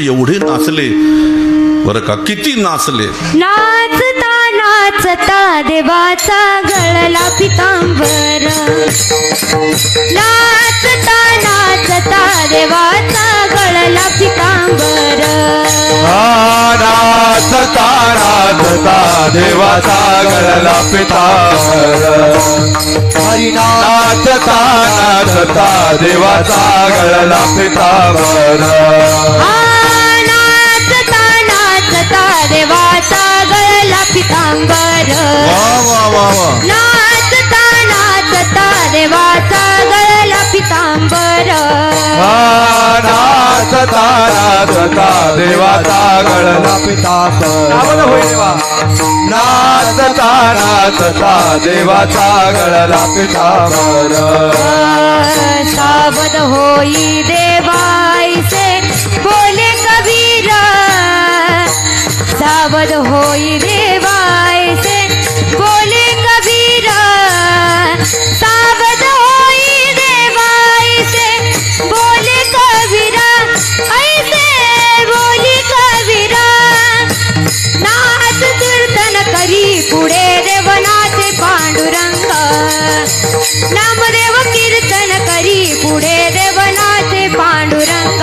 [SPEAKER 1] बरं का, किती नाचले.
[SPEAKER 4] नाचता नाचता देवाचा गळला पितांबर, नाचता नाचता देवाचा गळला पितांबर.
[SPEAKER 2] नाचता नाचता देवाचा गळला पितांबर, नाचता नाचता देवाचा गळला पितांबर.
[SPEAKER 4] नाचता नाचता देवाचा गळला पितांबर, नाचता नाचता देवाचा गळला पितांबर.
[SPEAKER 2] नाचता नाचता देवाचा गळला पितांबर होय देवा नाचता नाचता देवाचा गळला पितांबर
[SPEAKER 4] सावध होई देवाईसे बोले कबीर सावध होई देवाईसे बोले कबीर सावध होई देवाईसे बोले कबीरा ऐसे बोली कबीरा नाच कीर्तन करी पुढे देवनाचे पांडुरंग नामदेव कीर्तन करी पुढे देवनाचे पांडुरंग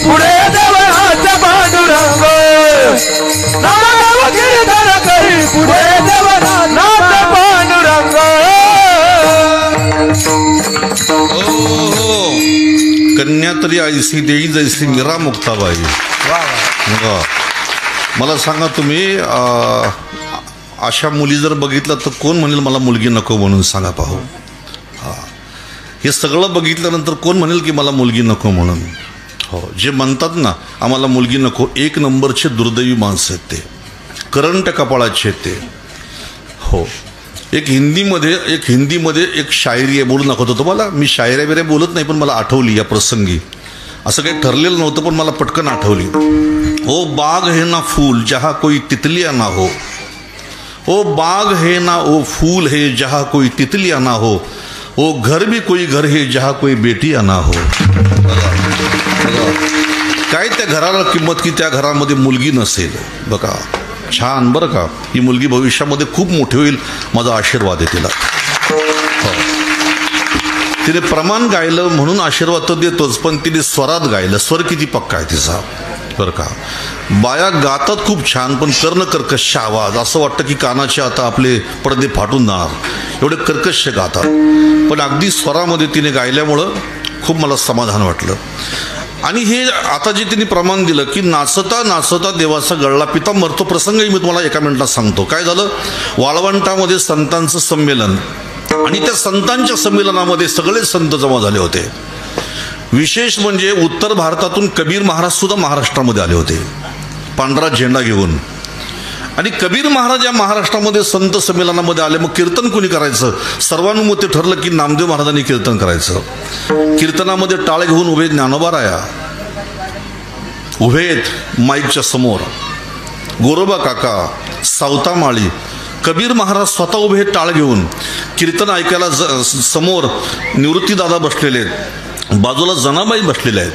[SPEAKER 2] पुढे देवनाचे पांडुरंग नामदेव कीर्तन करी पुढे देवनाचे पांडुरंग
[SPEAKER 1] कन्या तरी ऐसी देई जैसी मीरा मुक्ताबाई. मला सांगा तुम्ही अशा मुली जर बघितलं तर कोण म्हणेल मला मुलगी नको म्हणून सांगा पाहू. हे सगळं बघितल्यानंतर कोण म्हणेल की मला मुलगी नको म्हणून. हो जे म्हणतात ना आम्हाला मुलगी नको एक नंबरचे दुर्दैवी माणसं आहेत ते करंट कपाळाचे आहेत ते. हो एक हिंदीमध्ये एक शायरी आहे बोलू नको तुम्हाला मी शायऱ्या बिऱ्या बोलत नाही पण मला आठवली या प्रसंगी असं काही ठरलेलं नव्हतं पण मला पटकन आठवली. ओ बाग है ना फूल जहाँ कोई तितलियाँ ना हो ओ बाग है ना ओ फूल है जहाँ कोई तितलियाँ ना हो ओ घर भी कोई घर है जहाँ कोई बेटियाँ ना हो. काय त्या घराला किंमत की त्या घरामध्ये मुलगी नसेल. बघा छान बरं का ही मुलगी भविष्यामध्ये खूप मोठी होईल माझा आशीर्वाद आहे तिला. तिने प्रमाण गायलं म्हणून आशीर्वाद तर देतोच पण तिने स्वरात गायलं स्वर किती पक्का आहे तिचा बरं का. बाया गातात खूप छान पण कर्ण कर्कश आवाज असं वाटतं की कानाचे आता आपले पडदे फाटून जाणार एवढे कर्कश गातात पण अगदी स्वरामध्ये तिने गायल्यामुळं खूप मला समाधान वाटलं. आणि हे आता जे तिने प्रमाण दिलं की नाचता नाचता देवाचा गळला पितांबर तो प्रसंगही मी तुम्हाला एका मिनिटात सांगतो. काय झालं वाळवंटामध्ये संतांचं संमेलन आणि त्या संतांच्या संमेलनामध्ये सगळे संत जमा झाले होते. विशेष म्हणजे उत्तर भारतातून कबीर महाराज सुद्धा महाराष्ट्रामध्ये आले होते पांढरा झेंडा घेऊन. आणि कबीर महाराज या महाराष्ट्रामध्ये संत संमेलनामध्ये आले. मग कीर्तन कोणी करायचं सर्वानुमते ठरलं की नामदेव महाराजांनी कीर्तन करायचं. कीर्तनामध्ये टाळ घेऊन उभे ज्ञानोबाराया उभे आहेत माईकच्या समोर गोरोबा काका सावता माळी कबीर महाराज स्वतः उभे आहेत टाळ घेऊन. कीर्तन ऐकायला समोर निवृत्तीदादा बसलेले आहेत बाजूला जनाबाई बसलेल्या आहेत.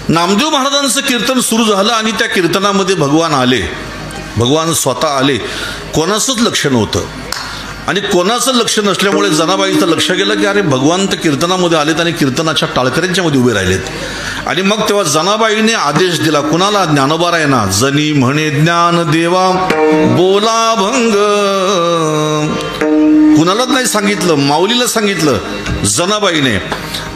[SPEAKER 1] नामदेव महाराजांचं कीर्तन सुरू झालं आणि त्या कीर्तनामध्ये भगवान स्वतः आले. कोणाचंच लक्ष नव्हतं आणि कोणाचं लक्ष नसल्यामुळे जनाबाईचं लक्ष गेलं की अरे भगवान तर कीर्तनामध्ये आलेत आणि कीर्तनाच्या टाळकऱ्यांच्या मध्ये उभे राहिलेत. आणि मग तेव्हा जनाबाईने आदेश दिला कुणाला ज्ञानोबारायांना जनी म्हणे ज्ञान देवा बोला भंग. कुणालाच नाही सांगितलं माऊलीला सांगितलं जनाबाईने.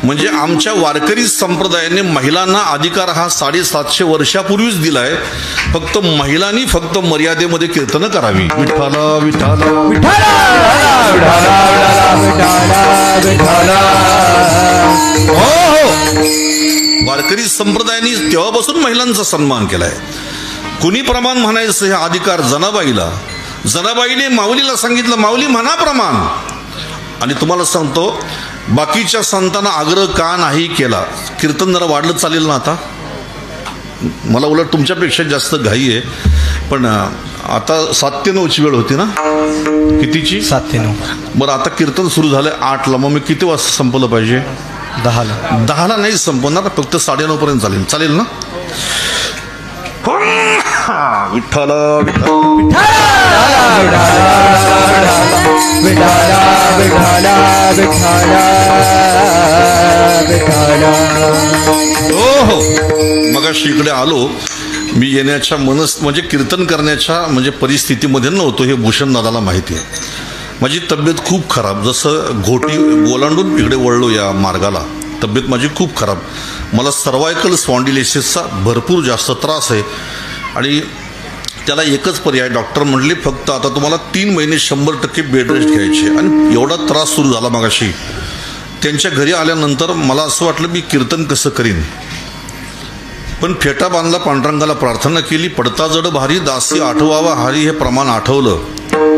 [SPEAKER 1] म्हणजे आमच्या वारकरी संप्रदायाने महिलांना अधिकार हा 750 वर्षापूर्वीच दिलाय. फक्त महिलांनी फक्त मर्यादेमध्ये कीर्तन करावी. विठ्ठला विठ्ठला विठ्ठला वारकरी संप्रदायाने तेव्हापासून महिलांचा सन्मान केलाय. कुणी प्रमाण म्हणायचं हे अधिकार जनाबाईने माऊलीला सांगितलं माऊली म्हणा प्रमाण. आणि तुम्हाला सांगतो बाकीच्या संतांना आग्रह का नाही केला. कीर्तन जरा वाढलं चालेल ना आता मला उलट तुमच्यापेक्षा जास्त घाई आहे पण आता 7 ते 9ची वेळ होती ना कितीची 7 ते 9. बरं आता कीर्तन सुरू झालंय 8ला मग मी किती वाजता संपलं पाहिजे 10ला नाही संपवणार फक्त 9:30 पर्यंत चालेल ना. विठ्ठल हो मगाशी इकडे आलो मी येण्याच्या म्हणजे कीर्तन करण्याच्या म्हणजे परिस्थितीमध्ये नव्हतो हे भूषण दादाला माहिती आहे. माझी तब्येत खूप खराब जसं घोटी ओलांडून इकडे वळलो या मार्गाला तब्येत माझी खूप खराब. मला सर्वायकल स्पॉन्डिलिसिसचा भरपूर जास्त त्रास आहे आणि त्याला एकच पर्याय डॉक्टर म्हटले फक्त आता तुम्हाला 3 महिने 100% बेड रेस्ट घ्यायचे. आणि एवढा त्रास सुरू झाला मगाशी त्यांच्या घरी आल्यानंतर मला असं वाटलं मी कीर्तन कसं करीन, पण फेटा बांधला, पांडुरंगाला प्रार्थना केली, पडता जड भारी दासी आठवावा हारी हे प्रमाण आठवलं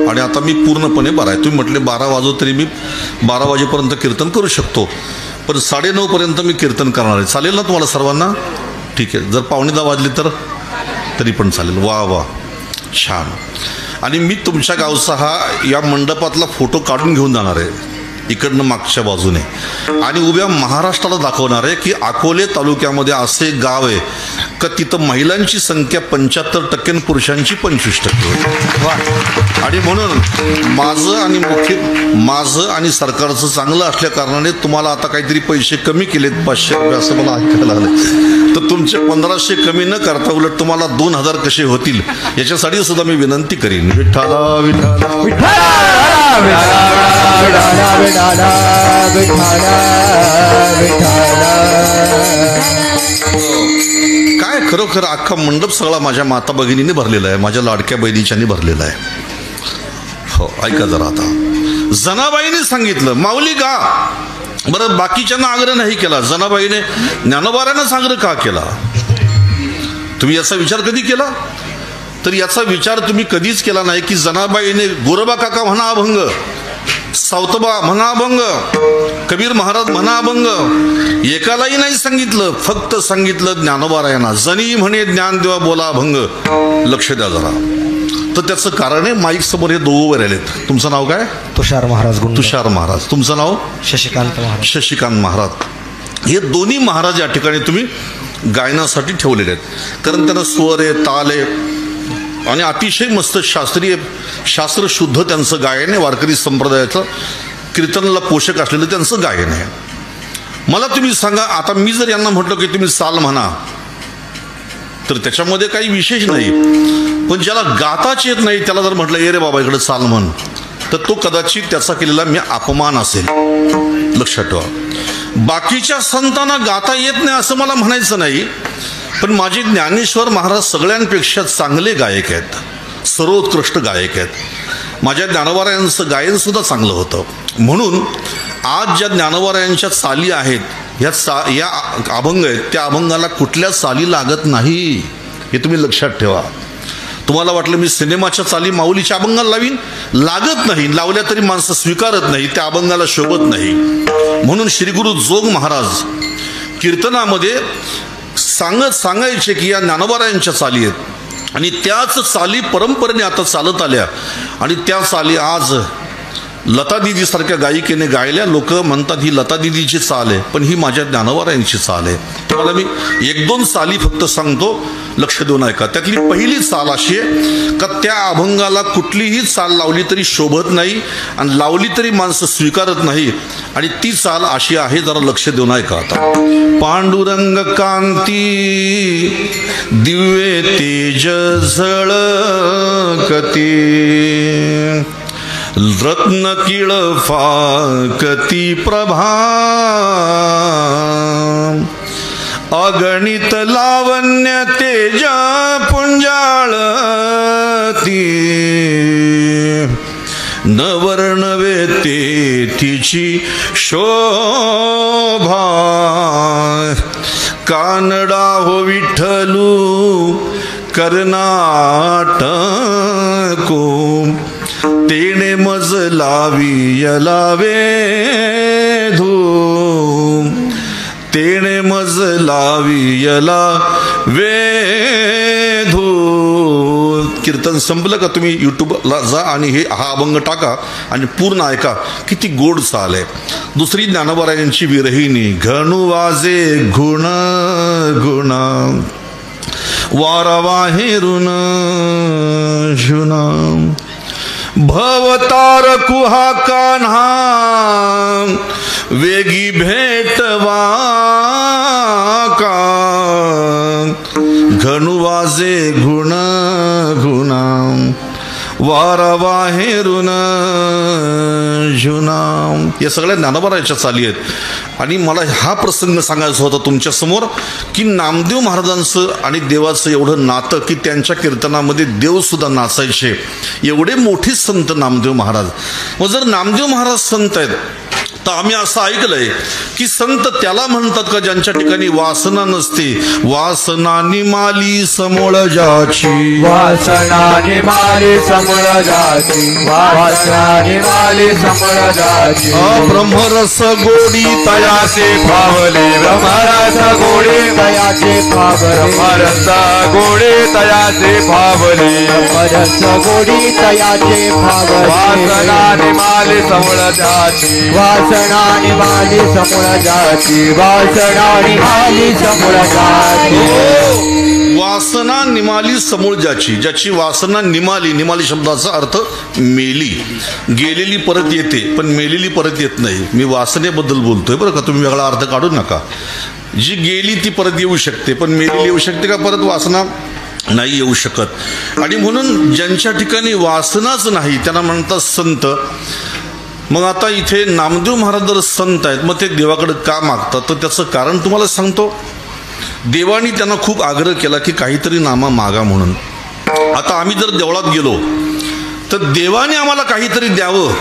[SPEAKER 1] आणि आता मी पूर्णपणे बरा आहे. तुम्ही म्हटले 12 वाजो तरी मी 12 वाजेपर्यंत कीर्तन करू शकतो, पण 9:30 पर्यंत मी कीर्तन करणार आहे. चालेल ना तुम्हाला सर्वांना? ठीक आहे. जर 9:45 वाजले तर तरी पण चालेल. वा वा, छान. आणि मी तुमच्या गावचा हा या मंडपातला फोटो काढून घेऊन जाणार आहे इकडनं मागच्या बाजूने आणि उभ्या महाराष्ट्राला दाखवणार आहे की अकोले तालुक्यामध्ये असे गाव आहे का तिथं महिलांची संख्या 75% आणि पुरुषांची 25%. आणि म्हणून माझं आणि सरकारचं चांगलं असल्या कारणाने तुम्हाला आता काहीतरी पैसे कमी केलेत, 500 रुपये असं मला ऐकायला आलं, तर तुमचे 1500 कमी न करता उलट तुम्हाला 2000 कसे होतील याच्यासाठी सुद्धा मी विनंती करीन. विठ्ठला विठ्ठला काय खरोखर अख्खा मंडप सगळा माझ्या माता भगिनीने भरलेला आहे, माझ्या लाडक्या बहिणीच्यानी भरलेला आहे. हो, ऐका जरा. आता जनाबाईने सांगितलं माऊली का बरं, बाकीच्यांना आग्रह नाही केला, जनाबाईने ज्ञानोबारांनाच आग्रह का केला? तुम्ही याचा विचार कधी केला? तर याचा विचार तुम्ही कधीच केला नाही की जनाबाईने गोरोबा काका म्हणा अभंग, सावतबा म्हणा अभंग, कबीर महाराज म्हणा अभंग, एकालाही नाही सांगितलं, फक्त सांगितलं ज्ञानोबारायांना. जनी म्हणे ज्ञानदेवा बोला अभंग. लक्ष द्या जरा. तर त्याचं कारण आहे माईक समोर हे दोघं उभे राहिलेत. तुमचं नाव काय?
[SPEAKER 2] तुषार महाराज.
[SPEAKER 1] तुषार महाराज. तुमचं नाव?
[SPEAKER 2] शशिकांत महाराज.
[SPEAKER 1] शशिकांत महाराज. हे दोन्ही महाराज या ठिकाणी तुम्ही गायनासाठी ठेवलेले आहेत, कारण त्यांना स्वर आहे, ताल आहे आणि अतिशय मस्त शास्त्रीय शास्त्र शुद्ध त्यांचं गायन आहे. वारकरी संप्रदायाचं कीर्तनाला पोषक असलेलं त्यांचं गायन आहे. मला तुम्ही सांगा, आता मी जर यांना म्हटलं की तुम्ही साल म्हणा तर त्याच्यामध्ये काही विशेष नाही, पण ज्याला गाताच येत नाही त्याला जर म्हटलं ये रे बाबा इकडे साल म्हण, तर तो कदाचित त्याचा केलेला मी अपमान असेल. लक्षात ठेवा. बाकीच्या संतांना गाता येत नाही असं मला म्हणायचं नाही, पण माझे ज्ञानेश्वर महाराज सगळ्यांपेक्षा चांगले गायक आहेत, सर्वोत्कृष्ट गायक आहेत. माझ्या ज्ञानोबारायांचं गायन सुद्धा चांगलं होतं. म्हणून आज ज्या ज्ञानोबारायांच्या चाली आहेत, या अभंग आहेत, त्या अभंगाला कुठल्या चाली लागत नाही हे तुम्ही लक्षात ठेवा. तुम्हाला वाटलं मी सिनेमाच्या चाली माऊलीच्या अभंगाला लावीन, लागत नाही. लावल्या तरी माणसं स्वीकारत नाही, त्या अभंगाला शोभत नाही. म्हणून श्री गुरु जोग महाराज कीर्तनामध्ये सांगायचे की या ज्ञानोबारायांच्या चाली आहेत आणि त्याच चाली परंपरेने आता चालत आल्या आणि त्या चाली आज लता दिदी सारख्या गायिकेने गायल्या. लोक म्हणतात ही लता दिदीची चाल आहे, पण ही माझ्या ज्ञानोबारायांची चाल आहे. तुम्हाला मी 1-2 चाली फक्त सांगतो, लक्ष देऊन ऐका. त्यातली पहिली चाल अशी आहे का त्या अभंगाला कुठलीही चाल लावली तरी शोभत नाही आणि लावली तरी माणसं स्वीकारत नाही, आणि ती चाल अशी आहे, जरा लक्ष देऊन ऐका. आता पांडुरंग कांती दिव्य तेज झळकती, रत्न किळ फाकती प्रभा, अगणित लावण्य तेज पुंजाळती, नवर्णवे तिची शोभा, कानडा हो विठ्ठलू कर्नाटको, तेणे मज लावी यलावे धू, तेणे मज लावी यला वेधू. कीर्तन संपलं का तुम्ही यूट्यूबला जा आणि हा अभंग टाका आणि पूर्ण ऐका, किती गोड चाल आहे. दुसरी ज्ञानोबारायांची विरहिणी, घणू वाजे गुण गुण, वारवाहेरून शुना, भवतार कुहा कान्हा, वेगी भेटवा का, घणू वाजे गुण गुणा, वारवाहेरून जुना. या सगळ्या ज्ञानोबाराच्या चाली आहेत. आणि मला हा प्रसंग सांगायचा होता तुमच्या समोर की नामदेव महाराजांचं आणि देवाचं एवढं नातं की त्यांच्या कीर्तनामध्ये देवसुद्धा नाचायचे. एवढे मोठे संत नामदेव महाराज. मग जर नामदेव महाराज संत आहेत तर आम्ही असं ऐकलंय की संत त्याला म्हणतात का ज्यांच्या ठिकाणी वासना नसते. वासना निमाली समोळ ज्याची,
[SPEAKER 2] वासना निमाली समळ जाती, वासना निमाली समळ जाती.
[SPEAKER 1] ब्रह्मरस गोडी
[SPEAKER 2] तयाचे फावले ब्रह्मरस गोडे
[SPEAKER 3] तयाचे फावले,
[SPEAKER 2] ब्रह्मरस गोडे तयाचे फावले.
[SPEAKER 3] ब्रह्मरस गोडी तयाचे फावले.
[SPEAKER 2] वासना निमाली समळ जाती,
[SPEAKER 3] वासना निमाली समोर जाती, वासना निमाली समोर जाती.
[SPEAKER 1] वासना निमाली समूळ ज्याची, ज्याची वासना निमाली, निमाली शब्दाचा अर्थ मेली, गेलेली परत येते पण मेलेली परत येत नाही. मी वासनेबद्दल बोलतोय बरं का, तुम्ही वेगळा अर्थ काढू नका. जी गेली ती परत येऊ शकते पण मेलेली येऊ शकते का परत? वासना नाही येऊ शकत. आणि म्हणून ज्यांच्या ठिकाणी वासनाच नाही त्यांना म्हणतात संत. मग आता इथे नामदेव महाराज जर संत आहेत मग ते देवाकडे का मागतात? तर त्याचं कारण तुम्हाला सांगतो. देवानी त्यांना खूप आग्रह केला की काहीतरी नामा मागा म्हणून. आता आम्ही जर देवळात गेलो तर देवाने आम्हाला काहीतरी द्यावं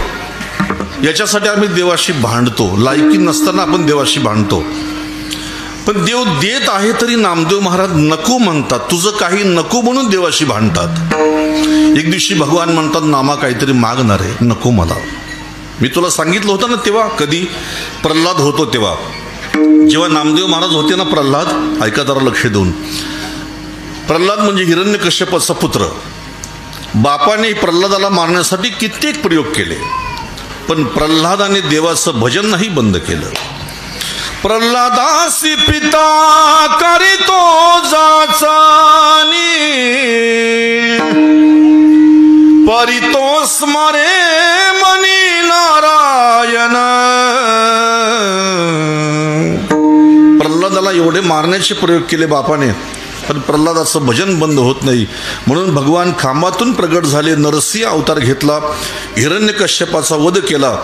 [SPEAKER 1] याच्यासाठी आम्ही देवाशी भांडतो. लायकी नसताना आपण देवाशी भांडतो. पण देव देत आहे तरी नामदेव महाराज नको म्हणतात. तुझं काही नको म्हणून देवाशी भांडतात. एक दिवशी भगवान म्हणतात नामा काहीतरी मागणार आहे, नको मला. मी तुला सांगितलं होतं ना तेव्हा, कधी प्रल्हाद होतो तेव्हा, जेव्हा नामदेव महाराज होते ना प्रल्हाद, ऐका जरा लक्ष देऊन. प्रल्हाद म्हणजे हिरण्यकश्यपाचा पुत्र. बापाने प्रल्हादाला मारण्यासाठी कित्येक प्रयोग केले पण प्रल्हादाने देवाचं भजन नाही बंद केलं. प्रल्हादासी पिता करीतो जाचानी, परितो स्मरे मनी नारायण. प्रल्हादाला एवढे मारण्याचे प्रयोग केले बापाने पण प्रल्हादाचं भजन बंद होत नाही. म्हणून भगवान खांबातून प्रगट झाले, नरसिंह अवतार घेतला, हिरण्यकश्यपाचा वध केला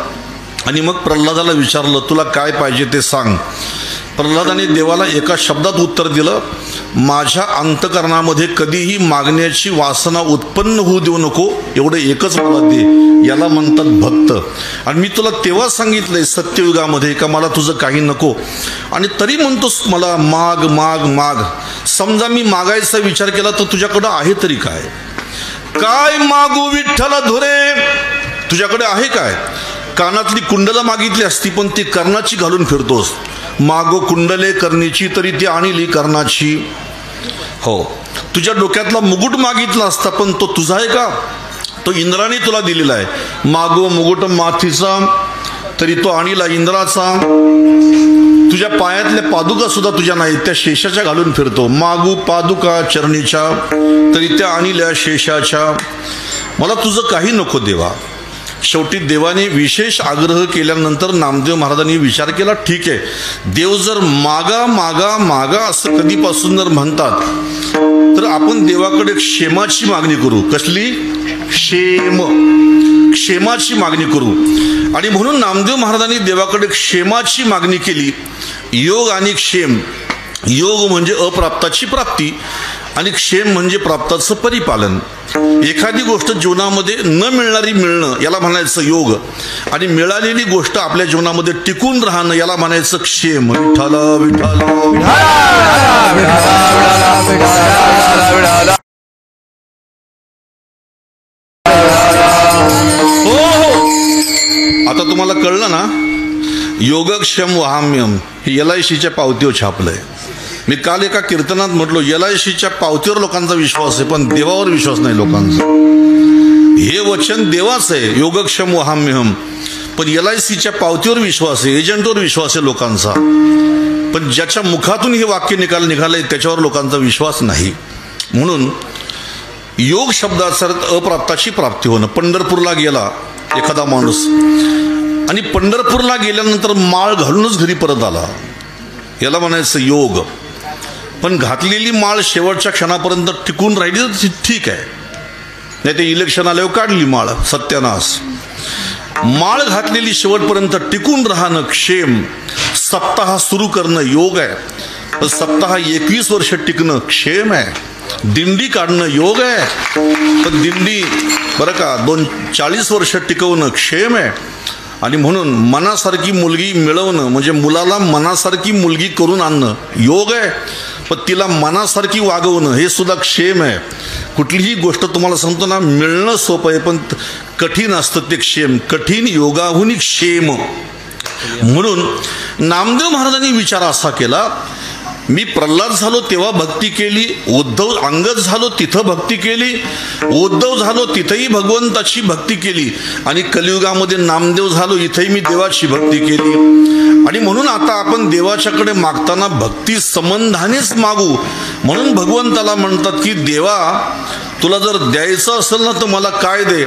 [SPEAKER 1] आणि मग प्रल्हादाला विचारलं तुला काय पाहिजे ते सांग. प्रल्हादाने देवाला एका शब्दात उत्तर दिलं, माझ्या अंतकरणामध्ये कधीही मागण्याची वासना उत्पन्न होऊ देऊ नको, एवढं एकच मला दे. याला म्हणतात भक्त. आणि मी तुला तेव्हा सांगितलंय सत्ययुगामध्ये का मला तुझं काही नको आणि तरी म्हणतोस मला माग माग माग. समजा मी मागायचा विचार केला तर तुझ्याकडं आहे तरी काय? काय मागू विठ्ठला धुरे, तुझ्याकडे आहे काय? कानातली कुंडलं मागितली असती पण ती कर्णाची घालून फिरतोस. मागो कुंडले करणीची तरी ती आणली कर्णाची. हो, तुझ्या डोक्यातला मुकुट मागितला असता पण तो तुझा आहे का? तो इंद्राने तुला दिलेला आहे. मागो मुकुट माथीचा तरी तो आणला इंद्राचा. तुझ्या पायातल्या पादुका सुद्धा तुझ्या नाहीत, त्या शेषाच्या घालून फिरतो. मागू पादुका चरणीच्या तरी त्या आणल्या शेषाच्या. मला तुझं काही नको देवा. शेवटी देवाने विशेष आग्रह केल्यानंतर नामदेव महाराजांनी विचार केला, ठीक आहे, देव जर मागा मागा मागा असं कधीपासून जर म्हणतात तर आपण देवाकडे क्षेमाची मागणी करू. कसली? क्षेम, क्षेमाची मागणी करू. आणि म्हणून नामदेव महाराजांनी देवाकडे क्षेमाची मागणी केली. योग आणि क्षेम, योग म्हणजे अप्राप्ताची प्राप्ती आणि क्षेम म्हणजे प्राप्ताचं परिपालन. एखादी गोष्ट जीवनामध्ये न मिळणारी मिळणं याला म्हणायचं योग आणि मिळालेली गोष्ट आपल्या जीवनामध्ये टिकून राहणं याला म्हणायचं क्षेम. विठ्ठल विठ्ठल हो हो. आता तुम्हाला कळलं ना, योगक्षम वहाम्यम हे LICच्या पावतीवर छापलंय. मी काल एका कीर्तनात म्हटलो LICच्या पावतीवर लोकांचा विश्वास आहे पण देवावर विश्वास नाही लोकांचा. हे वचन देवाचं आहे, योगक्षम वहाम्यहम, पण LICच्या पावतीवर विश्वास आहे, एजंटवर विश्वास आहे लोकांचा. पण ज्याच्या मुखातून हे वाक्य निघालंय त्याच्यावर लोकांचा विश्वास नाही. म्हणून योग शब्दाचा अर्थ अप्राप्ताची प्राप्ती होणं. पंढरपूरला गेला एखादा माणूस आणि पंढरपूरला गेल्यानंतर माळ घालूनच घरी परत आला, याला म्हणायचं योग. पण घातलेली माळ शेवटच्या क्षणापर्यंत टिकून राहिली तर ठीक आहे, नाही ते इलेक्शन आल्यावर काढली माळ, सत्यानाश. माळ घातलेली शेवटपर्यंत टिकून राहणं क्षेम. सप्ताह सुरू करणं योग आहे, सप्ताह 21 वर्ष टिकणं क्षेम आहे. दिंडी काढणं योग आहे, पण दिंडी बरं का 40 वर्ष टिकवणं क्षेम आहे. आणि म्हणून मनासारखी मुलगी मिळवणं म्हणजे मुलाला मनासारखी मुलगी करून आणणं योग आहे, पण तिला मनासारखी वागवणं हे सुद्धा क्षेम आहे. कुठलीही गोष्ट तुम्हाला सांगतो ना, मिळणं सोपं आहे पण कठीण असतं ते क्षेम. कठीण योगाहुनी क्षेम. म्हणून नामदेव महाराजांनी विचार असा केला, मी प्रल्हाद झालो तेव्हा भक्ती केली, उद्धव अंगद झालो तिथं भक्ती केली, उद्धव झालो तिथंही भगवंताची भक्ती केली, आणि कलियुगामध्ये नामदेव झालो इथंही मी देवाची भक्ती केली. आणि म्हणून आता आपण देवाच्याकडे मागताना भक्ती संबंधानेच मागू. म्हणून भगवंताला म्हणतात की देवा, तुला जर द्यायचं असेल ना तर मला काय दे,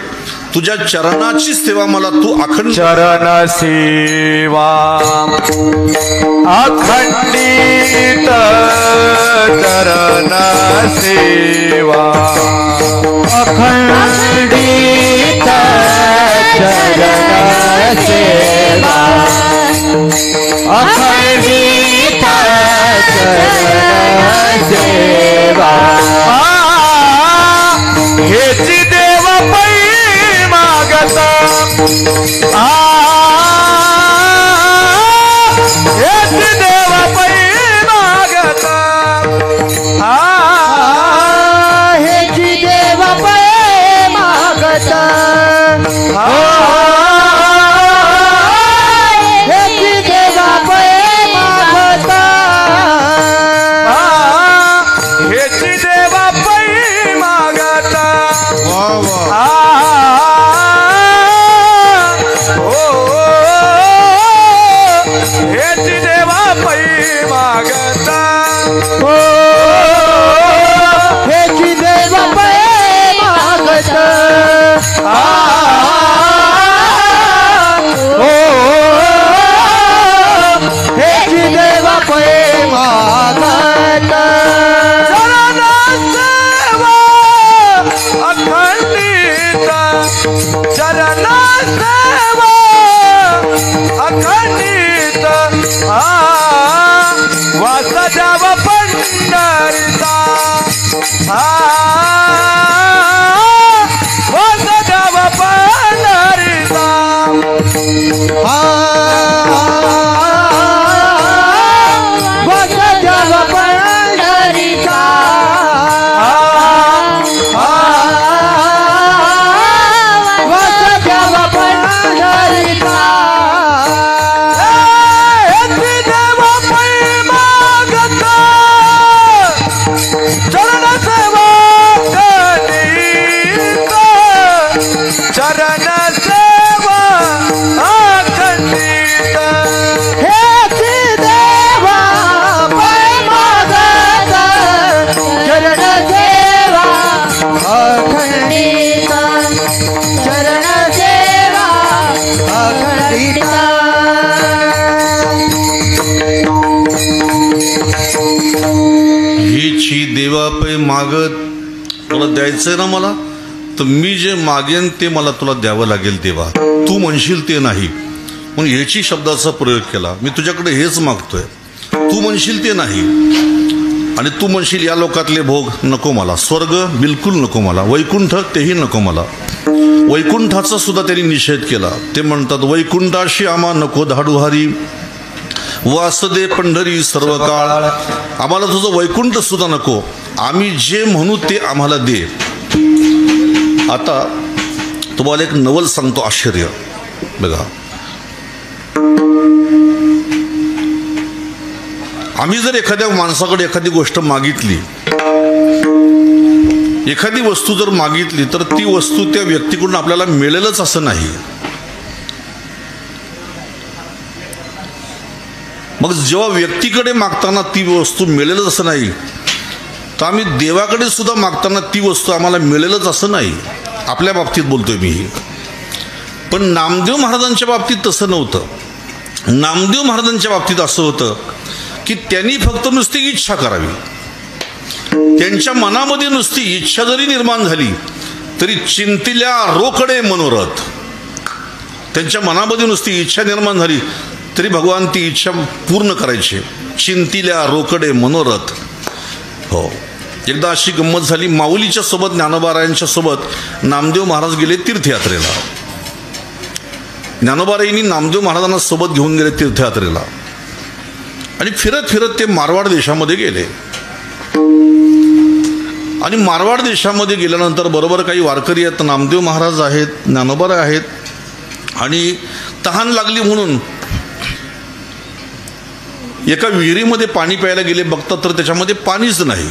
[SPEAKER 1] तुझ्या चरणाची सेवा मला तू अखंड.
[SPEAKER 2] चरण सेवा अखंडित चरण सेवा
[SPEAKER 3] अखंडित चरण सेवा अखंडित चरण सेवा
[SPEAKER 2] हेची देव पै मागता हेची देव पै मागता
[SPEAKER 3] हेची देव पै मागता हेची देव पै मागता
[SPEAKER 2] हेची देव पै मागता हेची देवा पै मागता
[SPEAKER 3] हेची देव पै मागता हेची देव पै मागता
[SPEAKER 2] चरण सेवा अखंडित चरण सेवा अखंडित वासुदेव पंढरीचा वासुदेव पंढरीचा
[SPEAKER 3] वासुदेव पंढरीचा वासुदेव पंढरीचा
[SPEAKER 2] हेची देव पै मागता चरण सेवा अखंडित चरण सेवा अखंडित
[SPEAKER 3] हेची देव पै मागता चरण सेवा अखंडित चरण सेवा अखंडित
[SPEAKER 1] हीची देवापै मागत. तुला द्यायचंय ना मला, तर मी जे मागेन ते मला तुला द्यावं लागेल देवा, तू म्हणशील ते नाही. म्हणून ह्याची शब्दाचा प्रयोग केला. मी तुझ्याकडे हेच मागतोय, तू म्हणशील ते नाही. आणि तू म्हणशील या लोकातले भोग नको मला, स्वर्ग बिलकुल नको मला, वैकुंठ तेही नको मला. वैकुंठाचा सुद्धा त्यांनी निषेध केला. ते म्हणतात वैकुंठाशी आम्हा नको धाडुहारी, वासदे पंढरी सर्व काळ. आम्हाला तुझं वैकुंठ सुद्धा नको, आम्ही जे म्हणू ते आम्हाला दे. आता तुम्हाला एक नवल सांगतो, आश्चर्य बघा. आम्ही जर एखाद्या माणसाकडे एखादी गोष्ट मागितली, एखादी वस्तू जर मागितली, तर ती वस्तू त्या व्यक्तीकडून आपल्याला मिळेलच असं नाही. मग जेव्हा व्यक्तीकडे मागताना ती वस्तू मिळेलच असं नाही, तर आम्ही देवाकडे सुद्धा मागताना ती वस्तू आम्हाला मिळेलच असं नाही. आपल्या बाबतीत बोलतोय मी. पण नामदेव महाराजांच्या बाबतीत तसं नव्हतं. नामदेव महाराजांच्या बाबतीत असं होतं की त्यांनी फक्त नुसती इच्छा करावी. त्यांच्या मनामध्ये नुसती इच्छा जरी निर्माण झाली तरी चिंतिल्या रोकडे मनोरथ. त्यांच्या मनामध्ये नुसती इच्छा निर्माण झाली तरी भगवान ती इच्छा पूर्ण करायची. चिंतिल्या रोकडे मनोरथ. हो, एकदा अशी गंमत झाली. माऊलीच्या सोबत, ज्ञानोबारायांच्या सोबत नामदेव महाराज गेले तीर्थयात्रेला. ज्ञानोबारायांनी नामदेव महाराजांना सोबत घेऊन गेले तीर्थयात्रेला आणि फिरत फिरत ते मारवाड देशामध्ये गेले. आणि मारवाड देशामध्ये गेल्यानंतर बरोबर काही वारकरी आहेत, नामदेव महाराज आहेत, ज्ञानोबा आहेत. आणि तहान लागली म्हणून एका विहिरीमध्ये पाणी प्यायला गेले. बघतात तर त्याच्यामध्ये पाणीच नाही.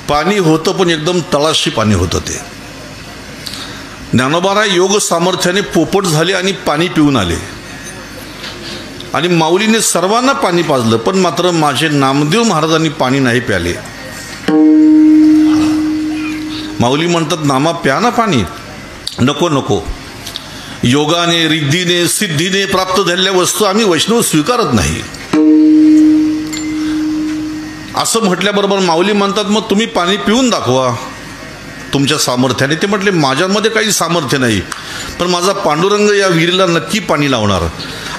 [SPEAKER 1] पाणी होतं पण एकदम तळाशी पाणी होतं. ते ज्ञानोबाराय योग सामर्थ्याने पोपट झाले आणि पाणी पिऊन आले. आणि माऊलीने सर्वांना पाणी पाजलं, पण मात्र माझे नामदेव महाराजांनी पाणी नाही प्याले. माऊली म्हणतात, नामा प्या ना पाणी. नको नको, योगाने रिद्धीने सिद्धीने प्राप्त झालेल्या वस्तू आम्ही वैष्णव स्वीकारत नाही. असं म्हटल्याबरोबर माऊली म्हणतात, मग तुम्ही पाणी पिऊन दाखवा तुमच्या सामर्थ्याने. ते म्हटले, माझ्यामध्ये काही सामर्थ्य नाही, पण माझा पांडुरंग या विहिरीला नक्की पाणी लावणार.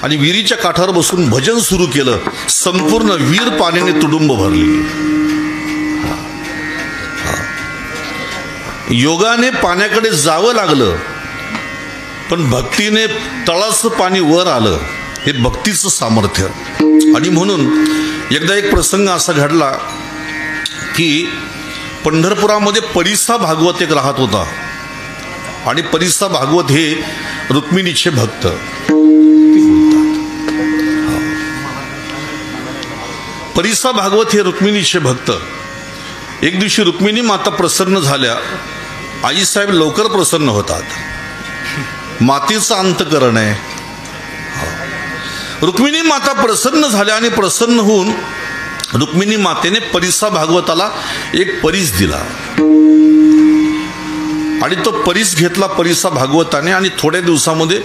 [SPEAKER 1] आणि विहिरीच्या काठावर बसून भजन सुरू केलं. संपूर्ण विहीर पाण्याने तुडुंब भरली. योगाने पाण्याकडे जावं लागलं, पण भक्तीने तळाचं पाणी वर आलं. हे भक्तीचं सामर्थ्य. आणि म्हणून एकदा एक प्रसंग असा घडला की पंढरपुरामध्ये परिसा भागवत एक राहत होता. आणि परिसा भागवत हे रुक्मिणीचे भक्त. परिसा भागवत हे रुक्मिणीचे भक्त. एक दिवशी रुक्मिणी माता प्रसन्न झाल्या. आईसाहेब लवकर प्रसन्न होतात. मातेचं अंतकरण आहे. रुक्मिणी माता प्रसन्न झाल्या आणि प्रसन्न होऊन रुक्मिणी मातेने परिसा भागवताला एक परीस दिला. आणि तो परीस घेतला परिसा भागवताने. आणि थोड्या दिवसामध्ये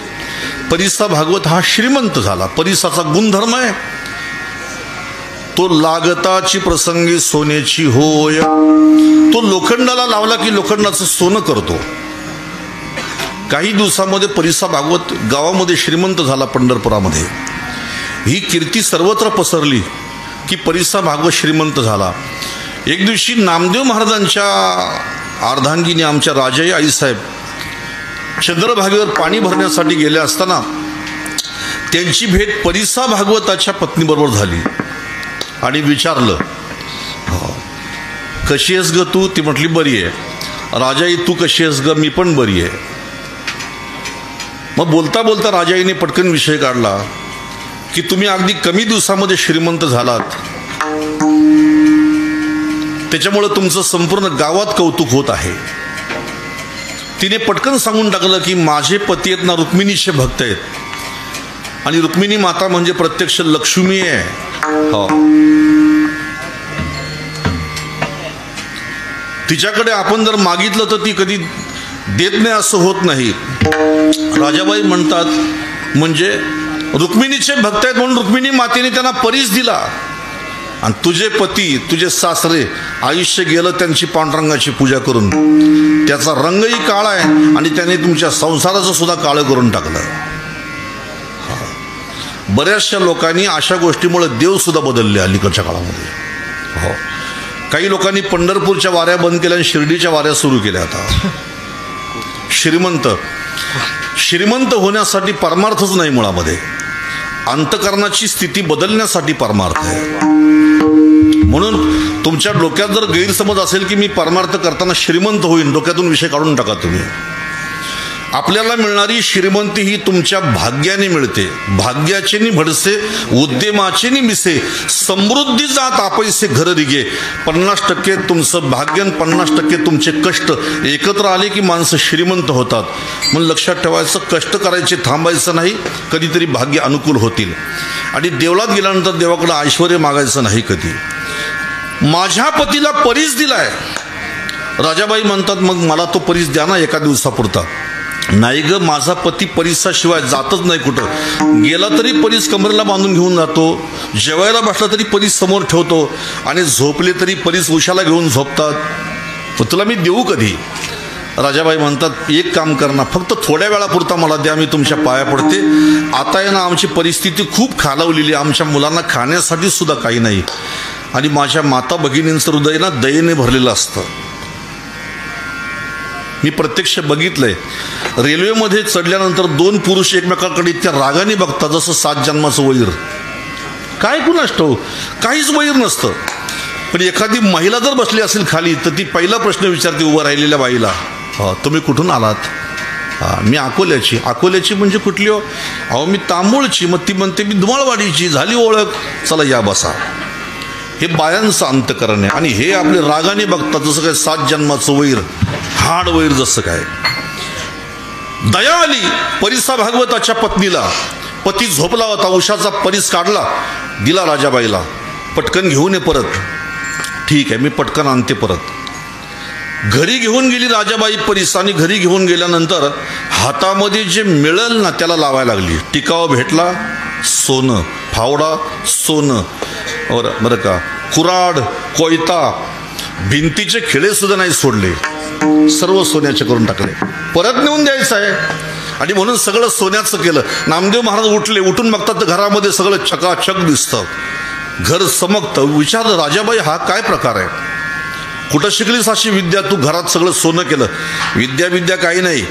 [SPEAKER 1] परिसा भागवत हा श्रीमंत झाला. परिसाचा गुणधर्म आहे, तो लागताची प्रसंगी सोन्याची होय. तो लोखंडाला लावला की लोखंडाचं सोनं करतो. काही दिवसामध्ये परिसा भागवत गावामध्ये श्रीमंत झाला. पंढरपुरामध्ये ही कीर्ती सर्वत्र पसरली की परिसा भागवत श्रीमंत झाला. एक दिवशी नामदेव महाराजांच्या अर्धांगिनी आमच्या राजाई आईसाहेब चंद्रभागेवर पाणी भरण्यासाठी गेले असताना त्यांची भेट परिसा भागवताच्या पत्नीबरोबर झाली. आणि विचारलं, कशी आहेस ग तू? ती म्हटली, बरी आहे. राजाई, तू कशी आहेस ग? मी पण बरी आहे. मग बोलता बोलता राजाईने पटकन विषय काढला की तुम्ही अगदी कमी दिवसामध्ये श्रीमंत झालात, त्याच्यामुळं तुमचं संपूर्ण गावात कौतुक होत आहे. तिने पटकन सांगून टाकलं की माझे पती आहेत ना रुक्मिणीचे भक्त आहेत. आणि रुक्मिणी माता म्हणजे प्रत्यक्ष लक्ष्मी आहे. हो, तिच्याकडे आपण जर मागितलं तर ती कधी देत नाही असं होत नाही. राजाबाई म्हणतात, म्हणजे रुक्मिणीचे भक्त आहेत म्हणून रुक्मिणी मातेने त्यांना परीस दिला. आणि तुझे पती, तुझे सासरे आयुष्य गेलं त्यांची पांडुरंगाची पूजा करून. त्याचा रंगही काळा आहे आणि त्याने तुमच्या संसाराचं सुद्धा काळं करून टाकलं. बऱ्याचशा लोकांनी अशा गोष्टीमुळे देव सुद्धा बदलले अलीकडच्या काळामध्ये. हो, काही लोकांनी पंढरपूरच्या वाऱ्या बंद केल्या आणि शिर्डीच्या वाऱ्या सुरू केल्या. आता श्रीमंत होण्यासाठी परमार्थच नाही, मुळामध्ये अंतकरणाची स्थिती बदलण्यासाठी परमार्थ आहे. म्हणून तुमच्या डोक्यात जर गैरसमज असेल की मी परमार्थ करताना श्रीमंत होईन, डोक्यातून विषय काढून टाका तुम्ही. आपल्याला मिळणारी श्रीमंती ही तुमच्या भाग्याने मिळते. भाग्याचे नि भडसे उद्यमाचे नि मिसे समृद्धी जात आपैसे घर रिगे. 50% तुमचं भाग्य, 50% तुमचे कष्ट एकत्र आले की माणसं श्रीमंत होतात. म्हणून लक्षात ठेवायचं, कष्ट करायचे थांबायचं नाही. कधीतरी भाग्य अनुकूल होतील. आणि देवळात गेल्यानंतर देवाकडे ऐश्वर्य मागायचं नाही कधी. माझ्या पतीला परीस दिलाय. राजाबाई म्हणतात, मग मला तो परीस द्या ना एका दिवसापुरता. नाही ग, माझा पती परिसाशिवाय जातच नाही कुठं. गेला तरी परीस कमरेला बांधून घेऊन जातो. जेवायला बसला तरी परीस समोर ठेवतो. आणि झोपले तरी परीस उशाला घेऊन झोपतात. पण तुला मी देऊ कधी? राजाबाई म्हणतात, एक काम कर ना, फक्त थोड्या वेळापुरता मला द्या, मी तुमच्या पाया पडते. आता आहे ना आमची परिस्थिती खूप खालावलेली, आमच्या मुलांना खाण्यासाठी सुद्धा काही नाही. आणि माझ्या माता भगिनींचं हृदय ना दयेने भरलेलं असतं. मी प्रत्यक्ष बघितलंय. रेल्वेमध्ये चढल्यानंतर 2 पुरुष एकमेकांकडे इतक्या रागाने बघतात जसं 7 जन्माचं वैर. काय कुणास ठाऊक, काहीच वैर नसतं. पण एखादी महिला जर बसली असेल खाली तर ती पहिला प्रश्न विचारते उभं राहिलेल्या बाईला, तुम्ही कुठून आलात? मी अकोल्याची. अकोल्याची म्हणजे कुठली हो? अहो मी तांबूळची. मग ती म्हणते मी धुमाळवाडीची. झाली ओळख, चला या बसा. हे बायांचं अंतकरण आहे. आणि हे आपले रागाने बघतात जसं काय 7 जन्माचं वैर, हाड वैर जसं काय. दया आली परिसा भागवताच्या पत्नीला. पती झोपला होता, उशाचा परीस काढला, दिला राजाबाईला. पटकन घेऊन ये परत. ठीक आहे, मी पटकन आणते परत. घरी घेऊन गेली राजाबाई परीस. आणि घरी घेऊन गेल्यानंतर हातामध्ये जे मिळेल ना त्याला लावायला लागली. टिकाव भेटला सोनं, फावडा सोनं, बरं का, कुराड, कोयता, भिंतीचे खिळे सुद्धा नाही सोडले, सर्व सोन्याचे करून टाकले. परत नेऊन द्यायचं आहे आणि म्हणून सगळं सोन्याचं केलं. नामदेव महाराज उठले. उठून बघतात तर घरामध्ये सगळं चकाचक दिसतं, घर चमकतं. विचारलं राजाबाई हा काय प्रकार आहे? कुठं शिकलीस अशी विद्या, तू घरात सगळं सोनं केलं? विद्या काही नाही,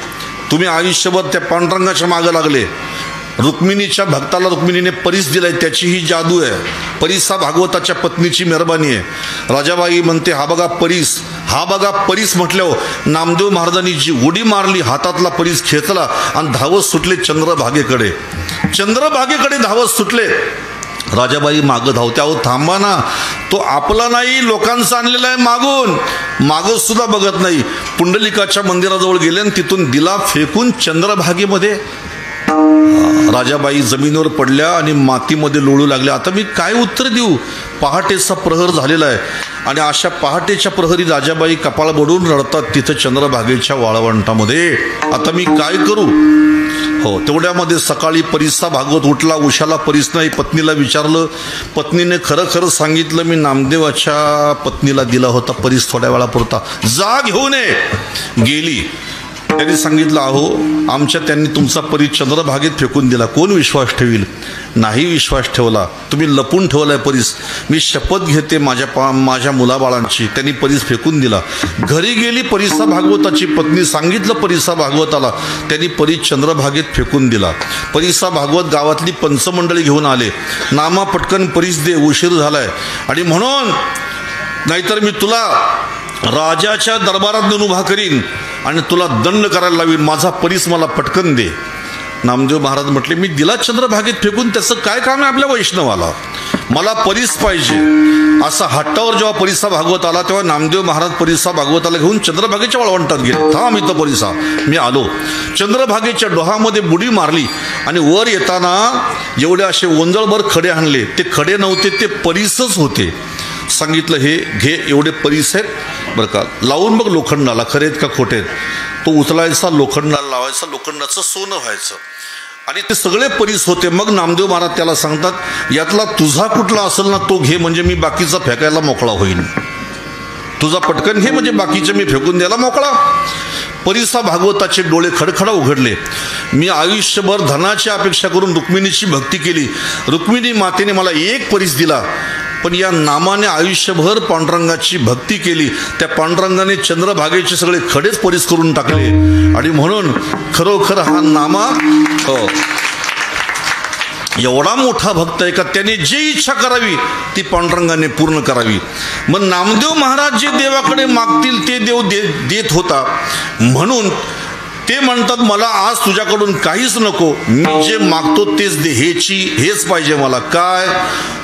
[SPEAKER 1] तुम्ही आयुष्यभर त्या पांडुरंगाच्या मागं लागले. रुक्मिणीच्या भक्ताला रुक्मिणीने परीस दिलाय, त्याची ही जादू आहे. परीसा भागवताच्या पत्नीची मेहरबानी आहे. राजाबाई म्हणते हा बघा परीस, हा बघा परीस. म्हटल्यावर नामदेव महाराजांनी जी उडी मारली, हातातला परीस खेचला आणि धावत सुटले चंद्रभागेकडे. चंद्रभागेकडे धावत सुटले. राजाबाई मागं धावते. अहो थांबा ना, तो आपला नाही, लोकांचा आणलेला आहे मागून. मागं सुद्धा बघत नाही. पुंडलिकाच्या मंदिराजवळ गेले आणि तिथून दिला फेकून चंद्रभागेमध्ये. राजाबाई जमिनीवर पडल्या आणि मातीमध्ये लोळू लागल्या. आता मी काय उत्तर देऊ? पहाटेचा प्रहर झालेला आहे आणि अशा पहाटेच्या प्रहरी राजाबाई कपाळ बडून रडतात तिथं चंद्रभागेच्या वाळवंटामध्ये. आता मी काय करू? हो, तेवढ्यामध्ये सकाळी परिसा भागवत उठला. उशाला परीस नाही. पत्नीला विचारलं. पत्नीने खरं खरं सांगितलं, मी नामदेवाच्या पत्नीला दिला होता परीस थोड्या वेळापुरता, जा घेऊन ये. गेली. त्यांनी सांगितलं अहो त्यांनी तुमचा परीस चंद्रभागेत फेकून दिला. कोण विश्वास ठेवील? नाही विश्वास ठेवला. तुम्ही लपून ठेवलाय परीस. मी शपथ घेते माझ्या मुलाबाळांची. त्यांनी परीस फेकून दिला. घरी गेली परिसा भागवताची पत्नी. सांगितलं परिसा भागवताला. त्यांनी परीस चंद्रभागेत फेकून दिला. परिसा भागवत गावातली पंचमंडळी घेऊन आले. नामा पटकन परीस दे, उशीर झालाय. आणि म्हणून नाहीतर मी तुला राजाच्या दरबारात नेऊन उभा करीन आणि तुला दंड करायला लावीन. माझा परीस मला पटकन दे. नामदेव महाराज म्हटले मी दिला चंद्रभागेत फेकून, त्याचं काय काम आहे आपल्या वैष्णवाला? मला परीस पाहिजे. असा हट्टावर जेव्हा परिसा भागवत आला तेव्हा नामदेव महाराज परिसा भागवताला घेऊन चंद्रभागेच्या वाळवंटात गेले. थांब इथं परिसा, मी आलो. चंद्रभागेच्या डोहामध्ये बुडी मारली आणि वर येताना एवढे असे ओंजळभर खडे आणले. ते खडे नव्हते, ते परीसच होते. सांगितलं हे घे, एवढे परीस आहेत बरं का, लावून बघ लोखंडाला, खरे आहेत का खोटे आहेत. तो उचलायचा, लोखंडाला लावायचा, लोखंडाचं सोनं व्हायचं. आणि ते सगळे परीस होते. मग नामदेव महाराज त्याला सांगतात यातला तुझा कुठला असेल ना तो घे, म्हणजे मी बाकीचा फेकायला मोकळा होईल. तुझा पटकन घे म्हणजे बाकीचे मी फेकून द्यायला मोकळा. परिसा भागवताचे डोळे खडखडा उघडले. मी आयुष्यभर धनाची अपेक्षा करून रुक्मिणीची भक्ती केली. रुक्मिणी मातेने मला एक परीस दिला, पण या नामाने आयुष्यभर पांडुरंगाची भक्ती केली. त्या पांडुरंगाने चंद्रभागेचे सगळे खडेच परीस करून टाकले. आणि म्हणून खरोखर हा नामा एवढा मोठा भक्त आहे का त्याने जी इच्छा करावी ती पांडुरंगाने पूर्ण करावी. मग नामदेव महाराज जे देवाकडे मागतील ते देव देत होता. म्हणून ते म्हणतात मला आज तुझ्याकडून काहीच नको, मी जे मागतो तेच दे. हेच पाहिजे मला. काय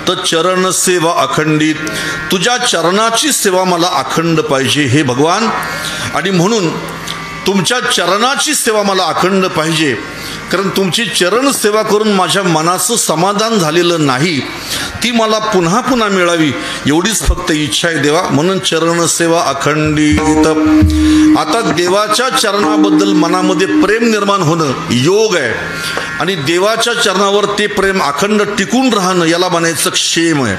[SPEAKER 1] तर चरण सेवा अखंडित, तुझ्या चरणाची सेवा मला अखंड पाहिजे हे भगवान. आणि म्हणून तुमच्या चरणाची सेवा मला अखंड पाहिजे, कारण तुमची चरण सेवा करून माझ्या मनाचं समाधान झालेलं नाही, ती मला पुन्हा पुन्हा मिळावी एवढीच फक्त इच्छा आहे देवा. म्हणून चरण सेवा अखंडित. आता देवाच्या चरणाबद्दल मनामध्ये प्रेम निर्माण होणं योग आहे आणि देवाच्या चरणावर ते प्रेम अखंड टिकून राहणं याला म्हणायचं क्षेम आहे.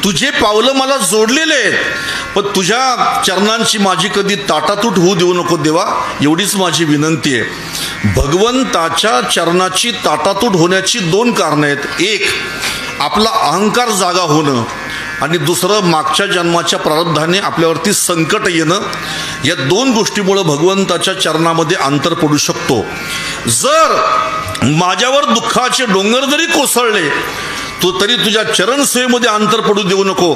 [SPEAKER 1] तुझे पावलं मला जोडलेले आहेत, पण तुझ्या चरणांची माझी कधी ताटातूट होऊ देऊ नको देवा, एवढीच माझी विनंती आहे. भगवंताच्या चरणाची ताटातूट होण्याची दोन कारणं आहेत. एक, आपला अहंकार जागा होणं आणि दुसरं मागच्या जन्माच्या प्रारब्धाने आपल्यावरती संकट येणं, या दोन गोष्टीमुळे भगवंताच्या चरणामध्ये अंतर पडू शकतो. जर माझ्यावर दुःखाचे डोंगर जरी कोसळले तो तरी तुझ्या चरणसेवेमध्ये अंतर पडू देऊ नको,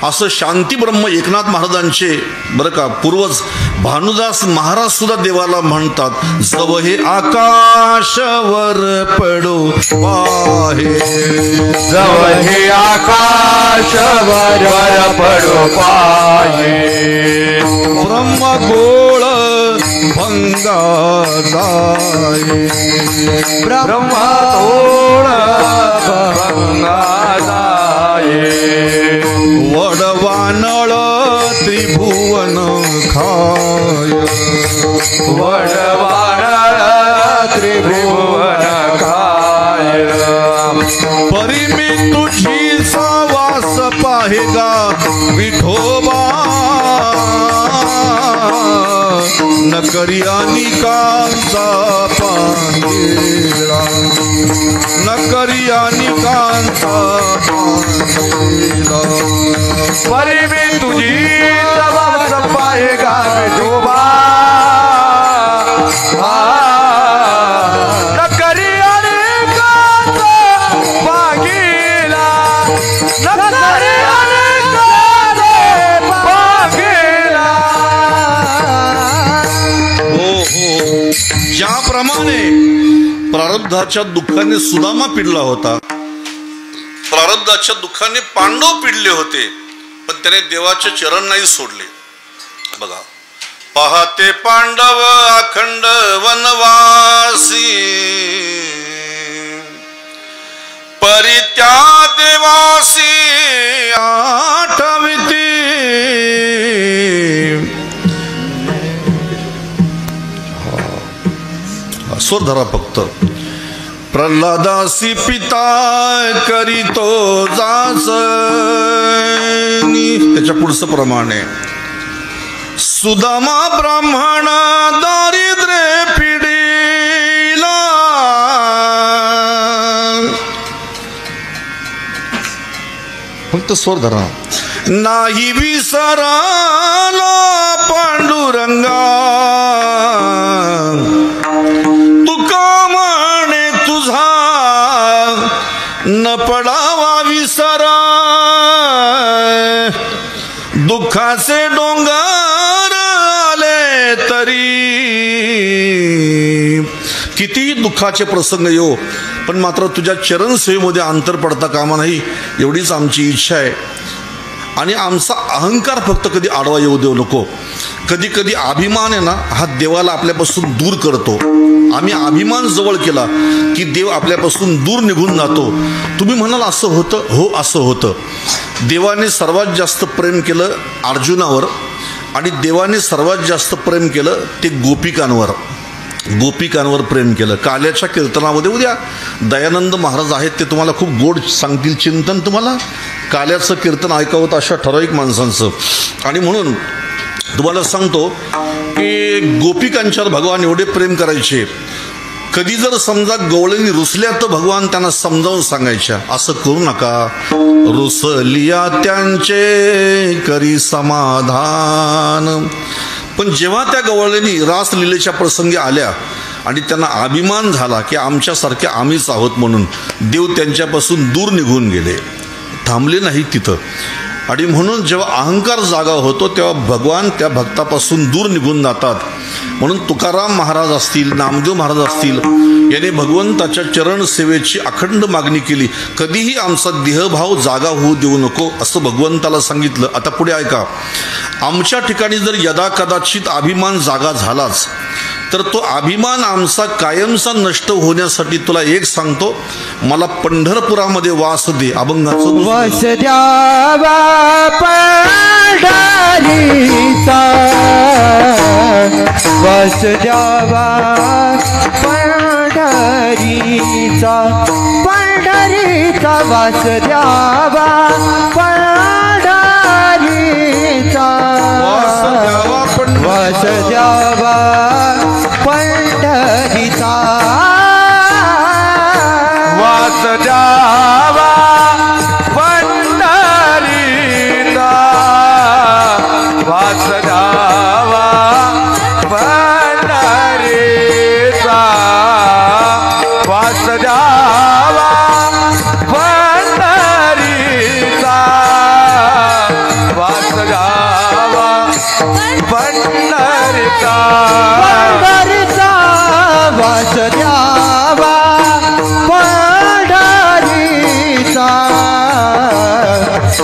[SPEAKER 1] असं शांती ब्रह्म एकनाथ महाराजांचे बरं का पूर्वज भानुदास महाराज सुद्धा देवाला म्हणतात. जव हे आकाशवर पडो पाहे,
[SPEAKER 2] जव हे आकाशवर पडो पाहे,
[SPEAKER 1] ब्रह्मगोळ भंगा जाये,
[SPEAKER 2] ब्रह्मगोळ भंगा जाये,
[SPEAKER 1] वडवानळ त्रिभुवन खाय,
[SPEAKER 2] वडवानळ त्रिभुवन खाय,
[SPEAKER 1] परी मी तुझी सावास पाहेगा विठोबा, न करी अनिकांचा पांगेळा, न करी अनिकांचा पांगेळा,
[SPEAKER 2] परी मी तुझी वास पाहेगा विठोबा, न करी अनेकांचा पांगेळा, न करी अनेकांचा पांगेळा.
[SPEAKER 1] ज्याप्रमाणे प्रारब्धाच्या दुःखाने सुदामा पिडला होता, प्रारब्धाच्या दुःखाने पांडव पिडले होते, पण त्याने देवाचे चरण नाही सोडले. बघा, पाहते पांडव अखंड वनवासी, परी त्या देवासी आठविती, स्वर धरा फक्त. प्रल्हादासी पिता करीतो जासनी, त्याच्या पुढचं प्रमाणे. सुदामा ब्राह्मण दारिद्र्य पिढीला, फक्त स्वर धरा. नाही विसराला पांडुरंगा, न पडावा विसरा, दुःखाचे डोंगर आले तरी, किती दुःखाचे प्रसंग येऊ पण मात्र तुझ्या चरणसेवेमध्ये अंतर पडता कामा नाही, एवढीच आमची इच्छा आहे. आणि आमचा अहंकार फक्त कधी आडवा येऊ देऊ नको. कधी कधी अभिमान आहे ना, हा देवाला आपल्यापासून दूर करतो. आम्ही अभिमान जवळ केला की देव आपल्यापासून दूर निघून जातो. तुम्ही म्हणाल असं होतं, हो असं होतं. देवाने सर्वात जास्त प्रेम केलं अर्जुनावर, आणि देवाने सर्वात जास्त प्रेम केलं ते गोपिकांवर. गोपिकांवर प्रेम केलं. काल्याच्या कीर्तनामध्ये उद्या दयानंद महाराज आहेत, ते तुम्हाला खूप गोड सांगतील चिंतन. तुम्हाला काल्याचं कीर्तन ऐकावं अशा ठराविक माणसांचं. आणि म्हणून तुम्हाला सांगतो की गोपिकांच्यावर भगवान एवढे प्रेम करायचे, कधी जर समजा गवळणी रुसल्या तर भगवान त्यांना समजावून सांगायच्या, असं करू नका, रुसलिया त्यांचे करी समाधान. पण जेव्हा त्या गवळणी रासलीलेच्या प्रसंगी आल्या आणि त्यांना अभिमान झाला की आमच्यासारख्या आम्हीच आहोत म्हणून, देव त्यांच्यापासून दूर निघून गेले, थांबले नाही तिथं. आणि म्हणून जेव्हा अहंकार जागा होतो तेव्हा भगवान त्या भक्तापासून दूर निघून जातात. म्हणून तुकाराम महाराज असतील, नामदेव महाराज असतील, याने भगवंताच्या चरण सेवेची अखंड मागणी केली. कधीही आमचा देहभाव जागा होऊ देऊ नको असं भगवंताला सांगितलं. आता पुढे ऐका, आमच्या ठिकाणी जर यदा कदाचित अभिमान जागा झालाच तर तो अभिमान आमचा कायमचा नष्ट होण्यासाठी तुला एक सांगतो, मला पंढरपुरामध्ये वास दे. अभंगाचं
[SPEAKER 3] वास द्यावा पंढरीचा, वास द्यावा पंढरीचा, पंढरीचा वास द्यावा पंढरीचा, वास द्यावा पंढरीचा,
[SPEAKER 2] वास द्यावा पंढरीचा,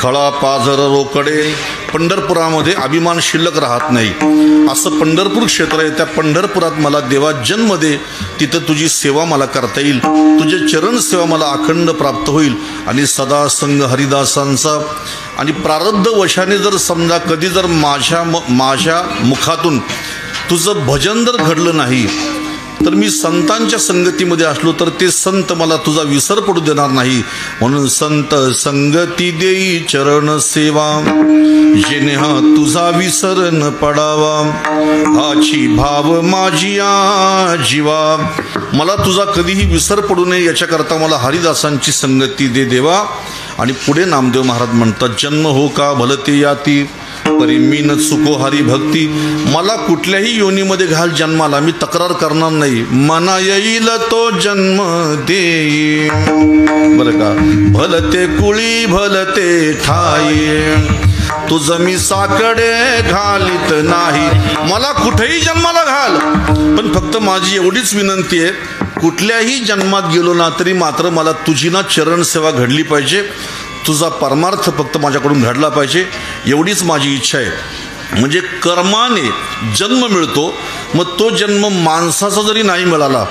[SPEAKER 1] खळा पाझर रोकडे. पंढरपुरामध्ये अभिमान शिल्लक राहत नाही. असं पंढरपूर क्षेत्र आहे. त्या पंढरपुरात मला देवा जन्म दे. तिथं तुझी सेवा मला करता येईल. तुझे चरण सेवा मला अखंड प्राप्त होईल. आणि सदा संग हरिदासांचा. आणि प्रारब्ध वशाने जर समजा कधी जर माझ्या मुखातून तुझं भजन जर घडलं नाही तर मी संतांच्या संगतीमध्ये असलो तर ते संत मला तुझा विसर पडू देणार नाही. म्हणून संत संगती देई चरण सेवा, जेणे हा तुझा विसर न पडावा. हाची भाव माझिया जीवा. मला तुझा कधीही विसर पडू नये याच्याकरता मला हरिदासांची संगती दे देवा. आणि पुढे नामदेव महाराज म्हणतात, जन्म हो का भलते याती, परी मी न चुको हरी भक्ती. मला कुठल्याही योनीमध्ये घाल जन्माला, मी तक्रार करणार नाही. मना येईल तो जन्म देई. बरं का, भलते कुळी भलते ठाई, तुझ मी साकडे घालीत नाही. मला कुठेही जन्माला घाल, पण फक्त माझी एवढीच विनंती आहे, कुठल्याही जन्मात गेलो ना तरी मात्र मला तुझी ना चरण सेवा घडली पाहिजे. तुझा परमार्थ फक्त माझ्याकडून घडला पाहिजे, एवढीच माझी इच्छा आहे. म्हणजे कर्माने जन्म मिळतो. मग तो जन्म माणसाचा जरी नाही मिळाला,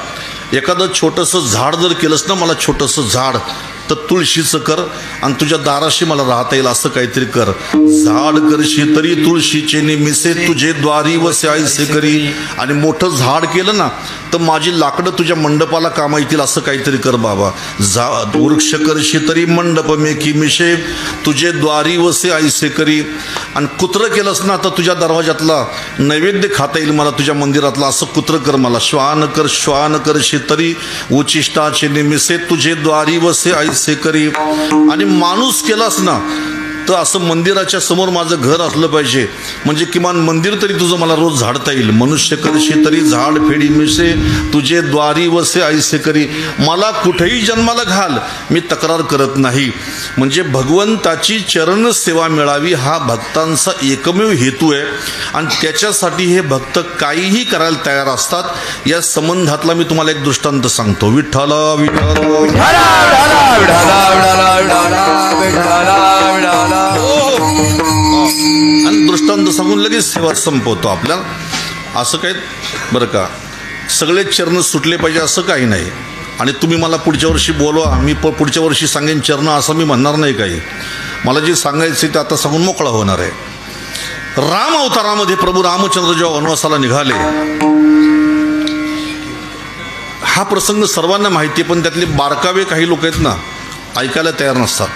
[SPEAKER 1] एखादं छोटंसं झाड जर केलंस ना, मला छोटंसं झाड तर तुळशीचं कर आणि तुझ्या दाराशी मला राहता येईल असं काहीतरी कर. झाड करशी तरी तुळशीचे निमिसे, तुझे द्वारी वसे आईसे करी. आणि मोठं झाड केलं ना तर माझी लाकडं तुझ्या मंडपाला कामा येतील असं काहीतरी कर बाबा. वृक्ष करशी तरी मंडप मेकी मिशे, तुझे द्वारी वसे आईसे करी. आणि कुत्रं केलंस ना तर तुझ्या दरवाजातला नैवेद्य खाता येईल मला तुझ्या मंदिरातला असं कुत्रं कर मला. श्वान करशी तरी उचिष्टाचे निमिसे, तुझे द्वारी वसे आईसे करी. आणि माणूस केलास ना तर असं मंदिराच्या समोर माझं घर असलं पाहिजे, म्हणजे किमान मंदिर तरी तुझं मला रोज झाडता येईल. मनुष्य करशी तरी झाड फेडी मिसे, तुझे द्वारी वसे आईसे करी. मला कुठेही जन्माला घाल, मी तक्रार करत नाही. म्हणजे भगवंताची चरण सेवा मिळावी हा भक्तांचा एकमेव हेतू आहे. आणि त्याच्यासाठी हे भक्त काहीही करायला तयार असतात. या संबंधातला मी तुम्हाला एक दृष्टांत सांगतो. विठ्ठला विठ्ठला आणि दृष्टांत सांगून लगेच सेवा संपवतो आपल्याला. असं काय बरं का, सगळे चरण सुटले पाहिजे असं काही नाही. आणि तुम्ही मला पुढच्या वर्षी बोलवा, मी पुढच्या वर्षी सांगेन चरण असं मी म्हणणार नाही. काही मला जे सांगायचं ते आता सांगून मोकळा होणार आहे. राम अवतारामध्ये प्रभू रामचंद्र जेव्हा वनवासाला निघाले, हा प्रसंग सर्वांना माहिती आहे, पण त्यातले बारकावे काही लोक आहेत ना ऐकायला तयार नसतात.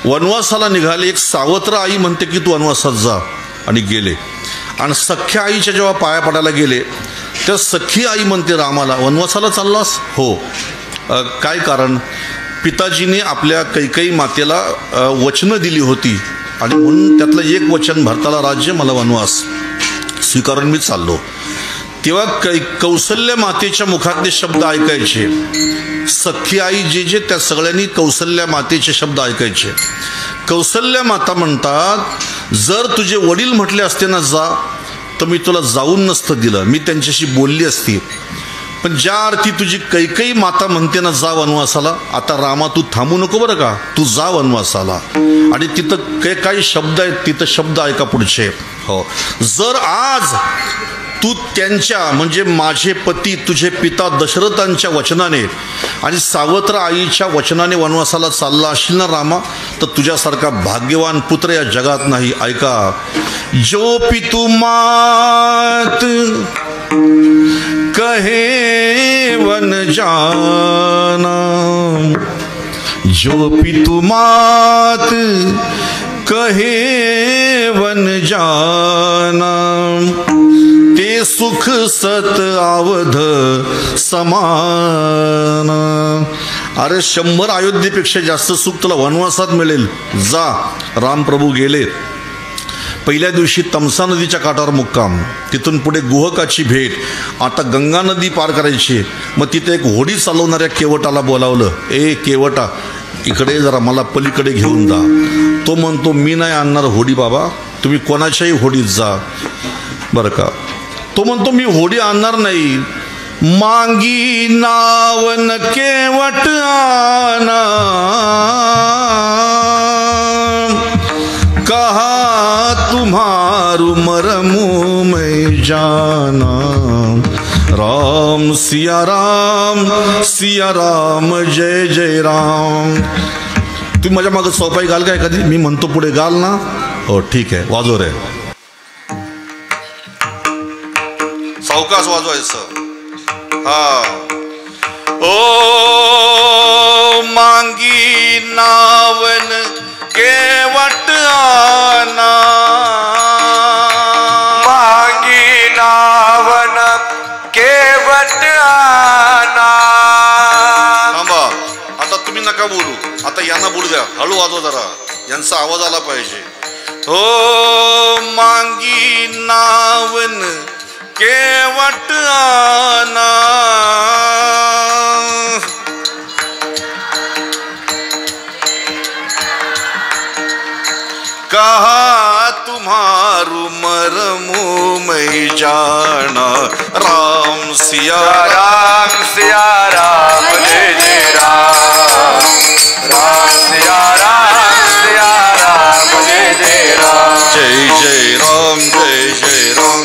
[SPEAKER 1] वनवासाला निघाले, एक सावत्र आई म्हणते की तू वनवासात जा, आणि गेले. आणि सख्या आईच्या जेव्हा पाया पडायला गेले तेव्हा सख्खी आई म्हणते रामाला, वनवासाला चाललास? हो. काय कारण? पिताजीने आपल्या कैकेयी मातेला वचनं दिली होती आणि म्हणून त्यातलं एक वचन, भरताला राज्य मला वनवास, स्वीकारून मी चाललो. तेव्हा कौसल्य मातेच्या मुखातले शब्द ऐकायचे. सख्खी आई जे त्या सगळ्यांनी कौसल्या मातेचे शब्द ऐकायचे. कौसल्या माता म्हणतात, जर तुझे वडील म्हटले असते ना जा, तर मी तुला जाऊन नसतं दिलं, मी त्यांच्याशी बोलली असती. पण ज्या अर्थी तुझी कैकेयी माता म्हणते ना जा वनवासाला, आता रामा तू थांबू नको बरं का, तू जा वनवासाला. आणि तिथं काही शब्द आहेत, तिथं शब्द ऐका पुढचे. हो, जर आज तू त्यांच्या म्हणजे माझे पती तुझे पिता दशरथांच्या वचनाने आणि सावत्र आईच्या वचनाने वनवासाला चालला असशील ना रामा, तर तुझ्यासारखा भाग्यवान पुत्र या जगात नाही. ऐका, जो पितु मात कहे वन जाना, जो पितु मात कहे वन जाना, ते सुख सत आवध समान. अरे 100 अयोध्येपेक्षा जास्त सुख तुला वनवासात मिळेल, जा. रामप्रभू गेले. पहिल्या दिवशी तमसा नदीच्या काठावर मुक्काम, तिथून पुढे गुहकाची भेट. आता गंगा नदी पार करायची, मग तिथे एक होडी चालवणाऱ्या केवटाला बोलावलं, ए केवटा इकडे जरा मला पलीकडे घेऊन जा. तो म्हणतो मी नाही आणणार होडी बाबा, तुम्ही कोणाच्याही होडीत जा. बरं का, तो म्हणतो मी होडी आणणार नाही. मांगी नावन केवट आना, कहा तुम्हारू मरमू मैं जाना, राम सिया राम जय जय राम. तुम्ही माझ्या मागं सोपाई घाल काय कधी? मी म्हणतो पुढे गाल ना. हो ठीक आहे, वाजव रे. सावकाश वाजवायचं. हा. ओ मांगी नावन केवट आना,
[SPEAKER 2] मांगी नावन केवट आना.
[SPEAKER 1] थांबा, आता तुम्ही नका बोलू, आता यांना बोलू द्या. हळू वाजवा जरा, यांचा आवाज आला पाहिजे. हो मांगी नावन केवट आना, कहा तुम्हारू मरमू मैं जाना, राम सिया
[SPEAKER 2] राम सिया राम जय जय राम, राम सिया राम जय जय राम.
[SPEAKER 1] जय जय राम जय जय राम.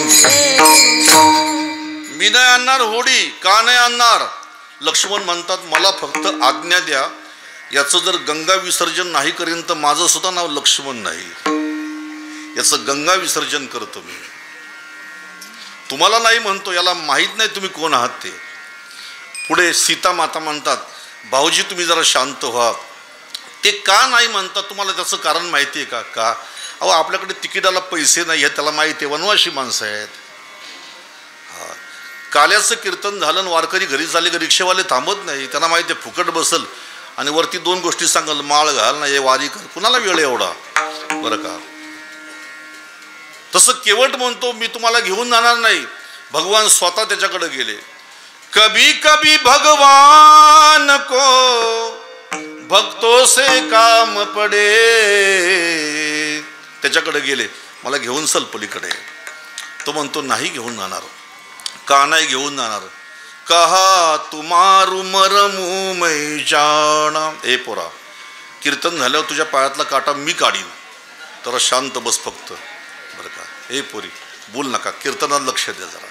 [SPEAKER 1] मी नाही आणणार होडी. का नाही आणणार? लक्ष्मण म्हणतात मला फक्त आज्ञा द्या, याचं जर गंगा विसर्जन नाही करेन तर माझं सुद्धा नाव लक्ष्मण नाही. याचं गंगा विसर्जन करतो मी. तुम्हाला नाही म्हणतो, याला माहीत नाही तुम्ही कोण आहात ते. पुढे सीता माता म्हणतात भाऊजी तुम्ही जरा शांत व्हा. ते का नाही म्हणतात तुम्हाला त्याचं कारण माहिती आहे का? अहो आपल्याकडे तिकिटाला पैसे नाही आहेत, त्याला माहिती आहे, वनवाशी माणसं आहेत. हा, काल्याचं कीर्तन झालं, वारकरी घरी झाले का रिक्षेवाले थांबत नाही. त्यांना माहिती आहे फुकट बसल आणि वरती दोन गोष्टी सांगाल, माळ घाल ना हे वारी कर. कुणाला वेळ एवढा? बरं का. तसं केवट म्हणतो मी तुम्हाला घेऊन जाणार नाही. भगवान स्वतः त्याच्याकडे गेले. कभी कभी भगवान को भक्तों से काम पडे. त्याच्याकडे गेले, मला घेऊन चल पलीकडे. तो म्हणतो नाही घेऊन जाणार. का नाही घेऊन जाणार? कहा तुम्हारू मरमू मैं जाना. ए पोरा, कीर्तन झाल्यावर तुझ्या पायातला काटा मी काढीन, तर शांत बस फक्त. बरं का. ए पोरी बोल नका, कीर्तनात लक्ष द्या जरा.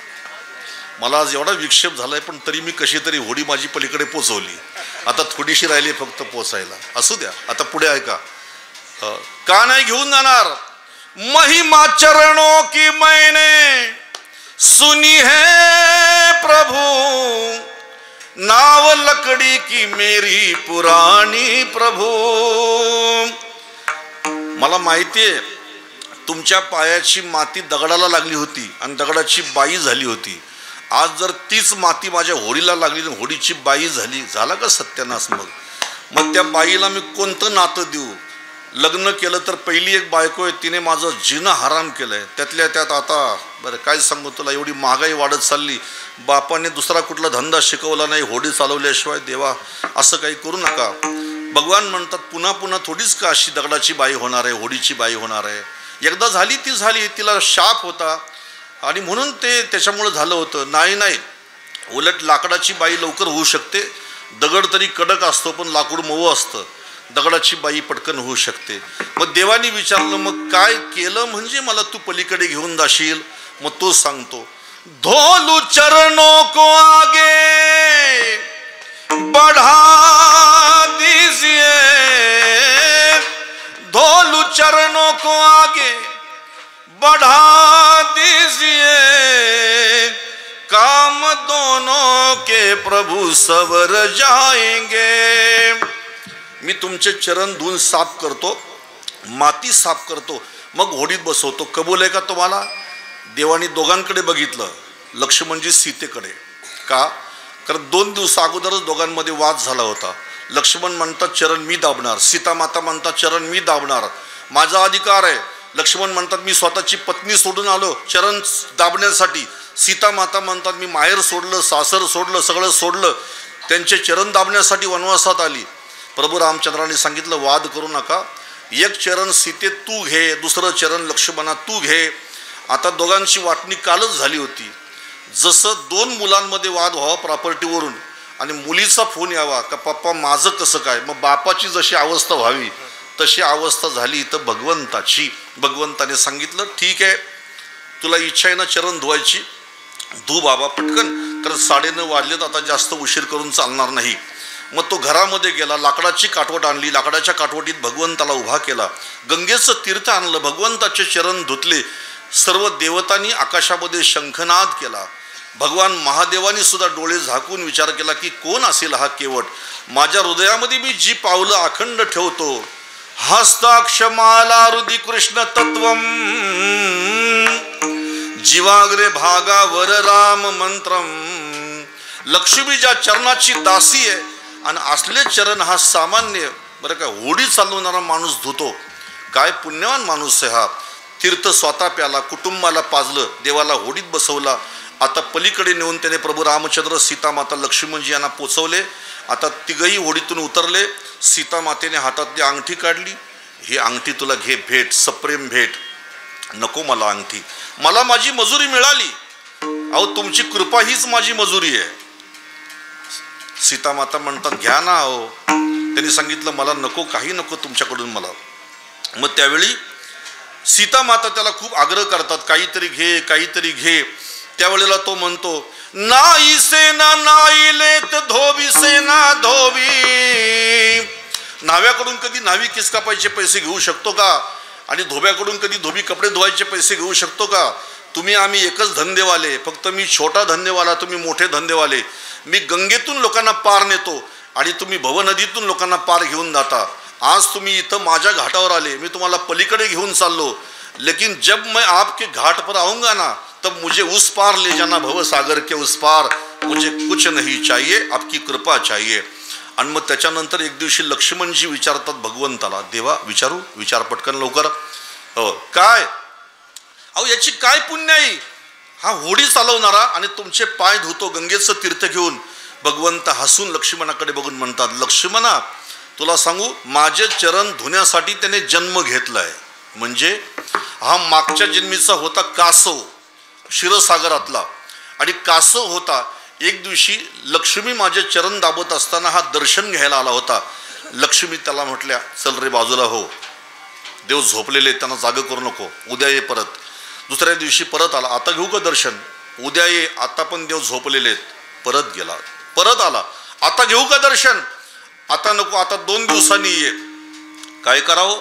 [SPEAKER 1] मला आज एवढा विक्षेप झालाय, पण तरी मी कशी तरी होडी माझी पलीकडे पोचवली. आता थोडीशी राहिली फक्त पोचायला. असू द्या, आता पुढे ऐका. का नाही घेऊन जाणार? महिमा चरणों की मैंने सुनी है प्रभु, नाव लकड़ी की मेरी पुरानी प्रभु. मला माहितीये तुमच्या पायाची माती दगडाला लागली होती आणि दगडाची बाई झाली होती. आज जर तीच माती माझ्या होडीला लागली आणि होडीची बाई झाली, झाला का सत्यानाश? मग त्या बाईला मी कोणतं नातं देऊ? लग्न केलं तर पहिली एक बायको आहे, तिने माझं जिणं हराम केलंय. त्यातल्या त्यात आता बरं काय सांगू तुला, एवढी महागाई वाढत चालली. बापाने दुसरा कुठला धंदा शिकवला नाही होडी चालवल्याशिवाय. देवा असं काही करू नका. भगवान म्हणतात पुन्हा पुन्हा थोडीच का अशी दगडाची बाई होणार आहे, होडीची बाई होणार आहे. एकदा झाली ती झाली, तिला शाप होता आणि म्हणून ते त्याच्यामुळे झालं होतं. नाही, उलट लाकडाची बाई लवकर होऊ शकते. दगड तरी कडक असतो पण लाकूड मऊ असतं. दगडाची बाई पटकन होऊ शकते. मग देवानी विचारलं मग काय केलं म्हणजे मला तू पलीकडे घेऊन जाशील? मग तो सांगतो धोलू चरणों को आगे बढ़ा दीजिए, धोलू चरणों को आगे बढ़ा दीजिए, काम दोनों के प्रभु सवर जाएंगे. मी तुमचे चरण धुवून साफ करतो, माती साफ करतो, मग होडीत बसवतो. कबूल आहे का तुम्हाला? देवानी दोघांकडे बघितलं, लक्ष्मणजी सीतेकडे. का? कारण 2 दिवस अगोदरच दोघांमध्ये वाद झाला होता. लक्ष्मण म्हणतात चरण मी दाबणार, सीता माता म्हणतात चरण मी दाबणार, माझा अधिकार आहे. लक्ष्मण म्हणतात मी स्वतःची पत्नी सोडून आलो चरण दाबण्यासाठी. सीता माता म्हणतात मी माहेर सोडलं, सासर सोडलं, सगळं सोडलं, त्यांचे चरण दाबण्यासाठी वनवासात आली. प्रभू रामचंद्राने सांगितलं वाद करू नका. एक चरण सीते तू घे, दुसरं चरण लक्ष्मणा तू घे. आता दोघांची वाटणी कालच झाली होती. जसं 2 मुलांमध्ये वाद व्हावा प्रॉपर्टीवरून आणि मुलीचा फोन यावा का पप्पा माझं कसं काय, मग बापाची जशी अवस्था व्हावी तशी अवस्था झाली इथं भगवंताची. भगवंताने सांगितलं ठीक आहे, तुला इच्छा आहे ना चरण धुवायची, धु बाबा पटकन, कारण 9:30 वाजलेत, आता जास्त उशीर करून चालणार नाही. मग तो घरामध्ये गेला, लाकडाची काठवट आणली, लाकडाच्या काठवटीत भगवंताला उभा केला, गंगेचं तीर्थ आणलं, भगवंताचे चरण धुतले. सर्व देवतांनी आकाशामध्ये शंखनाद केला. भगवान महादेवानी सुद्धा डोळे झाकून विचार केला की कोण असेल हा केवट. माझ्या हृदयामध्ये मी जी पावलं अखंड ठेवतो, हस्ताक्षमाला हृदि कृष्ण तत्वम जीवाग्रे भागावर राम मंत्रम. लक्ष्मी ज्या चरणाची दासी आहे, आणि असले चरण हा सामान्य बरं का होडी चालवणारा माणूस धुतो. काय पुण्यवान माणूस आहे हा. तीर्थ स्वतः प्याला, कुटुंबाला पाजलं, देवाला होडीत बसवला. आता पलीकडे नेऊन त्याने प्रभू रामचंद्र, सीतामाता, लक्ष्मणजी यांना पोचवले. आता तिघही होडीतून उतरले. सीतामातेने हातातली अंगठी काढली, ही अंगठी तुला घे, भेट, सप्रेम भेट. नको मला अंगठी, मला माझी मजुरी मिळाली. अहो तुमची कृपा हीच माझी मजुरी आहे. सीतामाता म्हणतात घ्या ना. अहो त्यांनी सांगितलं मला नको, काही नको तुमच्याकडून मला. मग त्यावेळी सीतामाता त्याला खूप आग्रह करतात, काहीतरी घे, काहीतरी घे. त्यावेळेला तो म्हणतो नाही सेना नाही लेत धोबी सेना धोबी. न्हाव्याकडून कधी न्हावी केस कापायचे पैसे घेऊ शकतो का? आणि धोब्याकडून कधी धोबी कपडे धुवायचे पैसे घेऊ शकतो का? तुम्ही आम्ही एकच धंदेवाले, फक्त मी छोटा धंदेवाला, तुम्ही मोठे धंदेवाले. मी गंगेतून लोकांना पार नेतो आणि तुम्ही भवनदीतून लोकांना पार घेऊन जाता. आज तुम्ही इथं माझ्या घाटावर आले, मी तुम्हाला पलीकडे घेऊन चाललो, लेकिन जब मैं आपके घाट पर आऊँगा ना, तब मुझे उस पार ले जाना, भव सागर के उस पार. मुझे कुछ नहीं चाहिए, आपकी कृपा चाहिए. आणि मग त्याच्यानंतर एक दिवशी लक्ष्मणजी विचारतात भगवंताला, देवा विचारू, विचार पटकन लवकर. हो काय? अहो याची काय पुण्य आहे? हा होडी चालवणारा आणि तुमचे पाय धुतो गंगेचं तीर्थ घेऊन. भगवंत हसून लक्ष्मणाकडे बघून म्हणतात, लक्ष्मणा तुला सांगू, माझे चरण धुण्यासाठी त्याने जन्म घेतलाय. म्हणजे हा मागच्या जन्मीचा होता कासव, क्षीरसागरातला. आणि कासव होता. एक दिवशी लक्ष्मी माझे चरण दाबत असताना हा दर्शन घ्यायला आला होता. लक्ष्मी त्याला म्हटल्या चल रे बाजूला हो, देव झोपलेले, त्यांना जाग करू नको, उद्या ये परत. दुसऱ्या दिवशी परत आला, आता घेऊ का दर्शन? उद्या ये, आता पण देव झोपलेले आहेत. परत गेला, परत आला, आता घेऊ का दर्शन? आता नको, आता 2 दिवसांनी ये. काय करावं?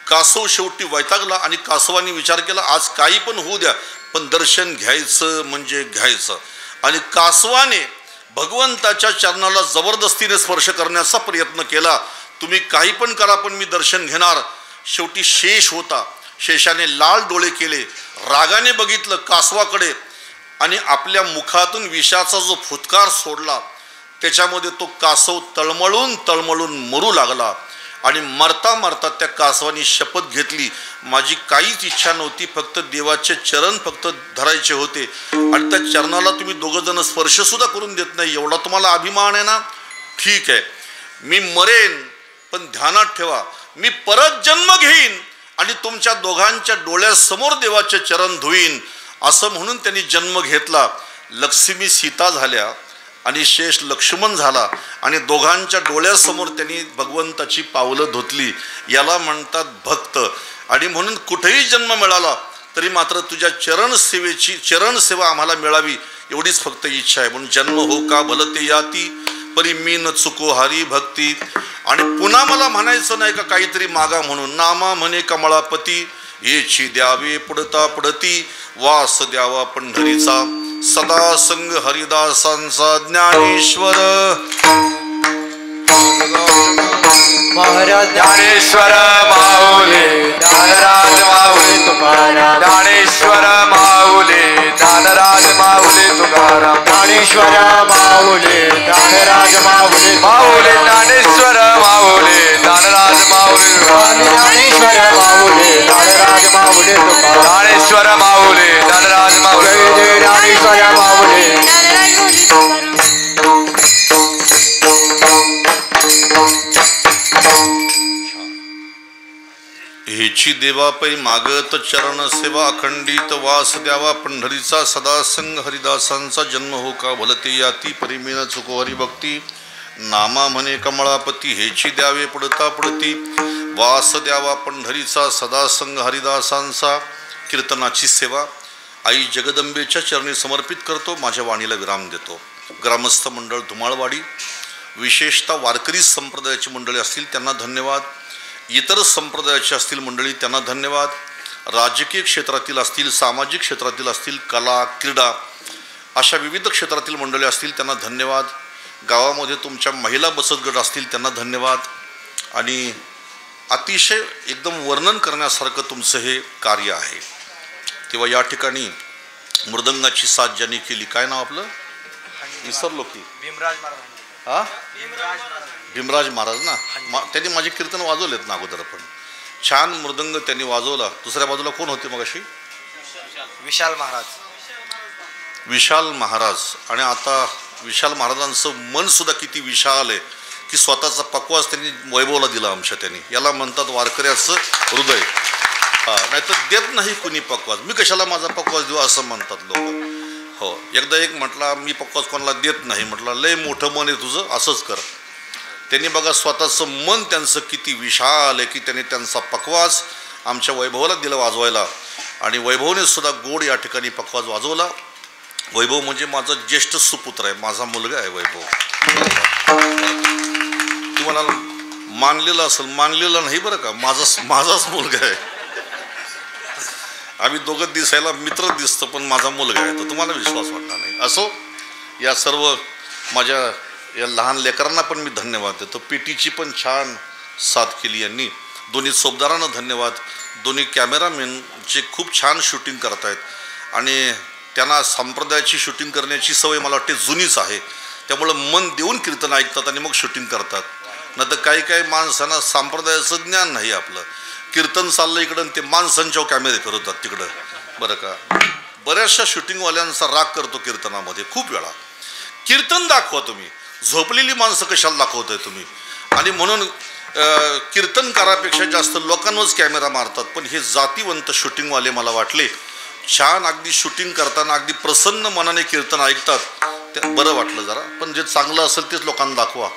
[SPEAKER 1] कासव शेवटी वैतागला आणि कासवानी विचार केला आज काही पण होऊ द्या, पण दर्शन घ्यायचं म्हणजे घ्यायचं. आणि कासवाने भगवंताच्या चरणाला जबरदस्तीने स्पर्श करण्याचा प्रयत्न केला. तुम्ही काही पण करा पण मी दर्शन घेणार. शेवटी शेष होता, शेषाने लाल डोळे केले, रागाने बघितलं कासवाकडे आणि आपल्या मुखातून विषाचा जो फुटकार सोडला, त्याच्यामध्ये तो कासव तळमळून तळमळून मरू लागला. आणि मरता मरता त्या कासवानी शपथ घेतली, माझी काहीच इच्छा नव्हती, फक्त देवाचे चरण फक्त धरायचे होते. आणि त्या चरणाला तुम्ही दोघं जण स्पर्शसुद्धा करून देत नाही, एवढा तुम्हाला अभिमान आहे ना? ठीक आहे, मी मरेन, पण ध्यानात ठेवा मी परत जन्म घेईन आणि तुमच्या दोघांच्या डोळ्यासमोर देवाचे चरण धुईन. असं म्हणून त्यांनी जन्म घेतला. लक्ष्मी सीता झाल्या आणि शेष लक्ष्मण झाला आणि दोघांच्या डोळ्यासमोर त्यांनी भगवंताची पावलं धुतली. याला म्हणतात भक्त. आणि म्हणून कुठेही जन्म मिळाला तरी मात्र तुझ्या चरण सेवा आम्हाला मिळावी एवढीच फक्त इच्छा आहे. म्हणून जन्म हो का भलते याती परी मी न चुको हरी भक्ती. आणि पुन्हा मला म्हणायचं नाही का काहीतरी मागा म्हणून. नामा म्हणे कमळापती येची द्यावे पुढता पुढती, वास द्यावा पंढरीचा सदा संग हरिदासांचा. ज्ञानेश्वर
[SPEAKER 2] महाराज ज्ञानेश्वर माऊली ज्ञानराज माऊली तुकाराम. ज्ञानेश्वर माऊली ज्ञानराज माऊली तुकाराम. ज्ञानेश्वर माऊली ज्ञानराज माऊली माऊली. ज्ञानेश्वर माऊली ज्ञानराज माऊली. ज्ञानेश्वर माऊली ज्ञानराज माऊली तुकाराम. ज्ञानेश्वर माऊली ज्ञानराज माऊली. ज्ञानेश्वर माऊली.
[SPEAKER 1] हेची देवापै मागत चरण सेवा अखंडित, वास द्यावा पंढरीचा सदा संग हरिदासांचा. जन्म हो का भलते याती परिमेन चुको हरिभक्ती. नामा म्हणे कमळापती हेची द्यावे पुढता पुढती, वास द्यावा पंढरीचा सदा संग हरिदासांचा, कीर्तनाची सेवा आई जगदंबेच्या चरणी समर्पित करतो. माझ्या वाणीला विराम देतो. ग्रामस्थ मंडळ धुमाळवाडी, विशेषतः वारकरी संप्रदायाची मंडळी असतील त्यांना धन्यवाद, इतर संप्रदायाची असतील मंडळी त्यांना धन्यवाद, राजकीय क्षेत्रातील असतील, सामाजिक क्षेत्रातील असतील, कला क्रीडा अशा विविध क्षेत्रातील मंडळी असतील त्यांना धन्यवाद, गावामध्ये तुमच्या महिला बचत गट असतील त्यांना धन्यवाद. आणि अतिशय एकदम वर्णन करण्यासारखं तुमचं हे कार्य आहे. तेव्हा या ठिकाणी मृदंगाची साथ ज्यांनी केली, काय नाव आपलं विसरलो की, भीमराज महाराज ना, त्यांनी माझे कीर्तन वाजवलेत ना अगोदर, पण छान मृदंग त्यांनी वाजवला. दुसऱ्या बाजूला कोण होते मग अशी, विशाल महाराज. आणि आता विशाल महाराजांचं मन सुद्धा किती विशाल आहे की स्वतःचा पक्वास त्यांनी वैभवला दिला आमच्या. त्यांनी याला म्हणतात वारकऱ्याचं हृदय. नाही तर देत नाही कुणी पक्वास. मी कशाला माझा पक्वास देऊ असं म्हणतात लोक. हो, एकदा एक म्हटला मी पक्वास कोणाला देत नाही. म्हटलं लय मोठं मन आहे तुझं, असंच कर. त्यांनी बघा स्वतःचं मन त्यांचं किती विशाल आहे की त्यांनी त्यांचा पक्वास आमच्या वैभवाला दिला वाजवायला. आणि वैभवने सुद्धा गोड या ठिकाणी पक्वास वाजवला. वैभव म्हणजे माझा ज्येष्ठ सुपुत्र आहे, माझा मुलगा आहे वैभव. तुम्हाला मानलेलं असेल, मानलेलं नाही बरं का, माझाच मुलगा आहे. आम्ही दोघं दिसायला मित्र दिसतो पण माझा मुलगा आहे, तर तुम्हाला विश्वास वाटणार नाही. असो, या सर्व माझ्या या लहान लेकरांना पण मी धन्यवाद देतो. पेटीची पण छान साथ केली यांनी. दोन्ही सोबदारांना धन्यवाद. दोन्ही कॅमेरामॅनचे खूप छान शूटिंग करतायत आणि त्यांना संप्रदायाची शूटिंग करण्याची सवय मला वाटते जुनीच आहे. त्यामुळं मन देऊन कीर्तन ऐकतात आणि मग शूटिंग करतात. नाही तर काही माणसांना संप्रदायाचं ज्ञान नाही. आपलं कीर्तन चाललं इकडं ते माणसांच्या कॅमेरे फिरवतात तिकडं, बरं का. बऱ्याचशा शूटिंगवाल्यांचा राग करतो कीर्तनामध्ये खूप वेळा. कीर्तन दाखवा तुम्ही, झोपलेली माणसं कशाला दाखवताय तुम्ही. आणि म्हणून कीर्तनकारापेक्षा जास्त लोकांवरच कॅमेरा मारतात. पण हे जातीवंत शूटिंगवाले मला वाटले छान, अगदी शूटिंग करताना अगदी प्रसन्न मनाने कीर्तन ऐकतात. ते बरं वाटलं जरा. पण जे चांगलं असेल तेच लोकांना दाखवा,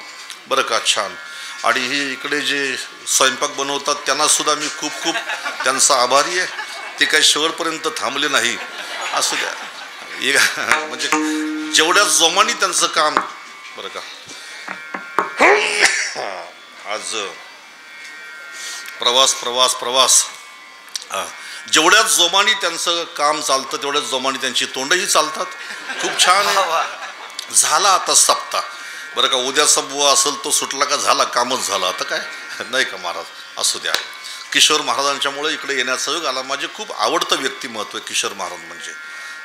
[SPEAKER 1] बरं का. छान. आणि हे इकडे जे स्वयंपाक बनवतात त्यांनासुद्धा मी खूप त्यांचा आभारी आहे. ते काही शेवटपर्यंत थांबले नाही. असू द्या, एक म्हणजे जेवढ्या जोमाने त्यांचं काम, बरं का. आज प्रवास जेवढ्या जोमाने त्यांचं काम चालतं तेवढ्याच जोमाने त्यांची तोंडही चालतात. खूप छान आहे. झाला आता सप्ताह, बरं का. उद्याचा बुवा असेल तो सुटला का झाला, कामच झालं. आता काय नाही का महाराज. असू द्या. किशोर महाराजांच्यामुळे इकडे येण्याचा योग आला. माझे खूप आवडतं व्यक्तिमत्व आहे किशोर महाराज. म्हणजे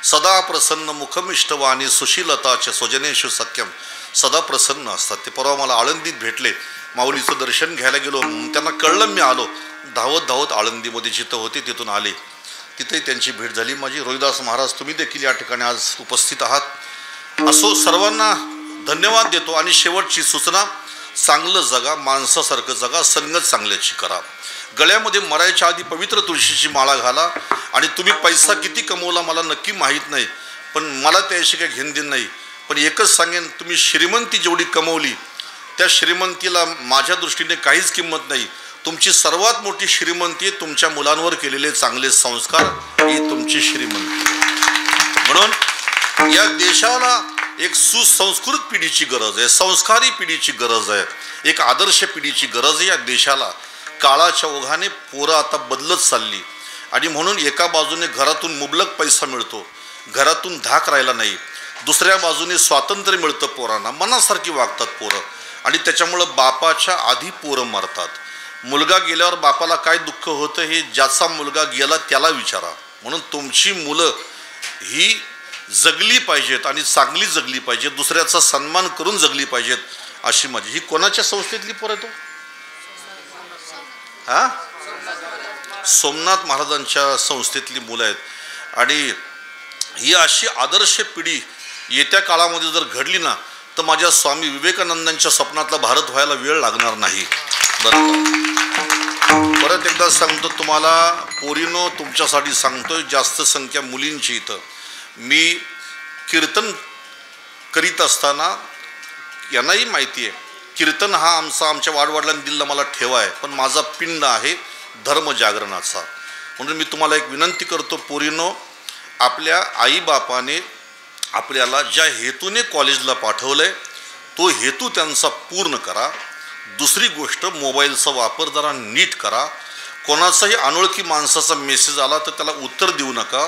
[SPEAKER 1] सदा प्रसन्न मुखमिष्टवाणी सुशीलताचे स्वजनेषु सख्यम. सदा प्रसन्न असतात ते. परवा मला आळंदीत भेटले. माऊलीचं दर्शन घ्यायला गेलो. त्यांना कळलं मी आलो. धावत आळंदीमध्ये जिथं होते तिथून आले. तिथेही त्यांची भेट झाली माझी. रोहिदास महाराज तुम्ही देखील या ठिकाणी आज उपस्थित आहात. असो, सर्वांना धन्यवाद देतो. आणि शेवटची सूचना, चांगलं जगा, माणसासारखं जगा, संगत चांगल्याची करा. गळ्यामध्ये मरायच्या आधी पवित्र तुळशीची माळा घाला. आणि तुम्ही पैसा किती कमवला मला नक्की माहीत नाही, पण मला त्याशी काही घेणदेण नाही. पण एकच सांगेन, तुम्ही श्रीमंती जेवढी कमवली त्या श्रीमंतीला माझ्या दृष्टीने काहीच किंमत नाही. तुमची सर्वात मोठी श्रीमंती आहे तुमच्या मुलांवर केलेले चांगले संस्कार, ही तुमची श्रीमंती. म्हणून या देशाला एक सुसंस्कृत पिढीची गरज आहे, संस्कारी पिढीची गरज आहे, एक आदर्श पिढीची गरज आहे या देशाला. काळाच्या ओघाने पोरं आता बदलत चालली. आणि म्हणून एका बाजूने घरातून मुबलक पैसा मिळतो, घरातून धाक राहिला नाही. दुसऱ्या बाजूने स्वातंत्र्य मिळतं पोरांना, मनासारखी वागतात पोरं. आणि त्याच्यामुळं बापाच्या आधी पोरं मरतात. मुलगा गेल्यावर बापाला काय दुःख होतं हे ज्याचा मुलगा गेला त्याला विचारा. म्हणून तुमची मुलं ही जगली पाहिजेत आणि चांगली जगली पाहिजेत, दुसऱ्याचा सन्मान करून जगली पाहिजेत, अशी माझी. ही कोणाच्या संस्थेतली पोरं आहे तो? सोमनाथ महाराजांच्या संस्थेतली मुलं आहेत. आणि ही अशी आदर्श पिढी येत्या काळामध्ये जर घडली ना, तर माझ्या स्वामी विवेकानंदांच्या स्वप्नातला भारत व्हायला वेळ लागणार नाही. परत एकदा सांगतो तुम्हाला, पोरीनो तुमच्यासाठी सांगतोय, जास्त संख्या मुलींची इथं. मी कीर्तन करीत असताना यांनाही माहिती आहे कीर्तन हा आमच्या वाडवडिलांनी दिलेला मला ठेवा आहे, पण माझा पिंड आहे धर्मजागरणाचा. म्हणून मी तुम्हाला एक विनंती करतो, पोरीनो, आपल्या आईबापाने आपल्याला ज्या हेतूने कॉलेजला पाठवलं आहे तो हेतू त्यांचा पूर्ण करा. दुसरी गोष्ट, मोबाईलचा वापर जरा नीट करा. कोणाचाही अनोळखी माणसाचा मेसेज आला तर त्याला उत्तर देऊ नका.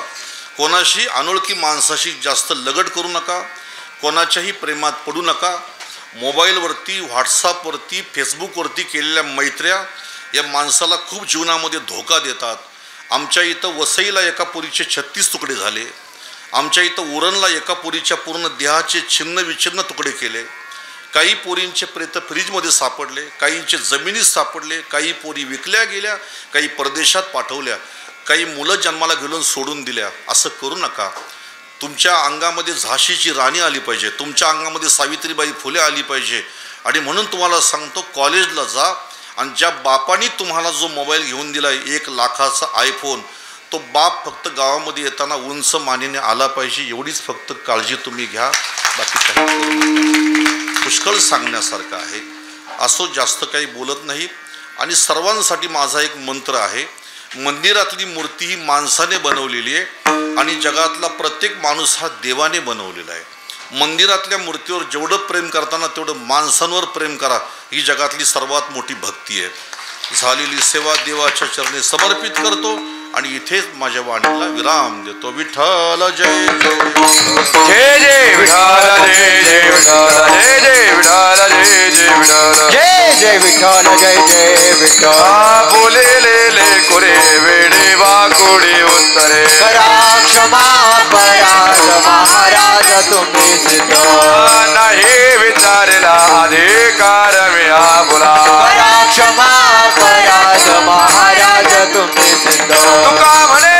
[SPEAKER 1] कोणाशी अनोळखी माणसाशी जास्त लगट करू नका. कोणाच्याही प्रेमात पडू नका. मोबाईलवरती, व्हॉट्सअपवरती, फेसबुकवरती केलेल्या मैत्र्या या माणसाला खूप जीवनामध्ये धोका देतात. आमच्या इथं वसईला एका पोरीचे 36 तुकडे झाले. आमच्या इथं उरणला एका पोरीच्या पूर्ण देहाचे छिन्न विछिन्न तुकडे केले. काही पोरींचे प्रेत फ्रीजमध्ये सापडले, काहींचे जमिनीत सापडले, काही पोरी विकल्या गेल्या, काही परदेशात पाठवल्या, काही मुलं जन्माला घेऊन सोडून दिल्या. असं करू नका. तुमच्या अंगामध्ये झाशीची राणी आली पाहिजे, तुमच्या अंगामध्ये सावित्रीबाई फुले आली पाहिजे. आणि म्हणून तुम्हाला सांगतो, कॉलेजला जा आणि ज्या बापानी तुम्हाला जो मोबाईल घेऊन दिला 1 लाखाचा आयफोन, तो बाप फक्त गावामध्ये येताना उंच मानेने आला पाहिजे, एवढीच फक्त काळजी तुम्ही घ्या. बाकी काही करू नका. पुष्कळ सांगण्यासारखं आहे. असो, जास्त काही बोलत नाही. आणि सर्वांसाठी माझा एक मंत्र आहे, मंदिरातली मूर्ती ही माणसाने बनवलेली आहे आणि जगातला प्रत्येक माणूस हा देवाने बनवलेला आहे. मंदिरातल्या मूर्तीवर जेवढं प्रेम करताना तेवढं माणसांवर प्रेम करा. ही जगातली सर्वात मोठी भक्ती आहे. झालेली सेवा देवाच्या चरणी समर्पित करतो आणि इथेच माझ्या वाणीला विराम देतो. विठ्ठल जय
[SPEAKER 2] जय जय विठाल जय जय विठाल जय जय विठाल जय जय विठाल
[SPEAKER 3] जय जय विठ्ठल जय जय विठ्ठल.
[SPEAKER 2] बोलेले कोरे वेडे वाकोडे उत्तरे
[SPEAKER 3] करा क्षमा पराज महाराज तुम्ही सिद्ध.
[SPEAKER 2] नाही विचारला अधिकार मिळा बोला.
[SPEAKER 3] करा क्षमा पराज महाराज तुम्ही सिद्ध.
[SPEAKER 2] तुका म्हणे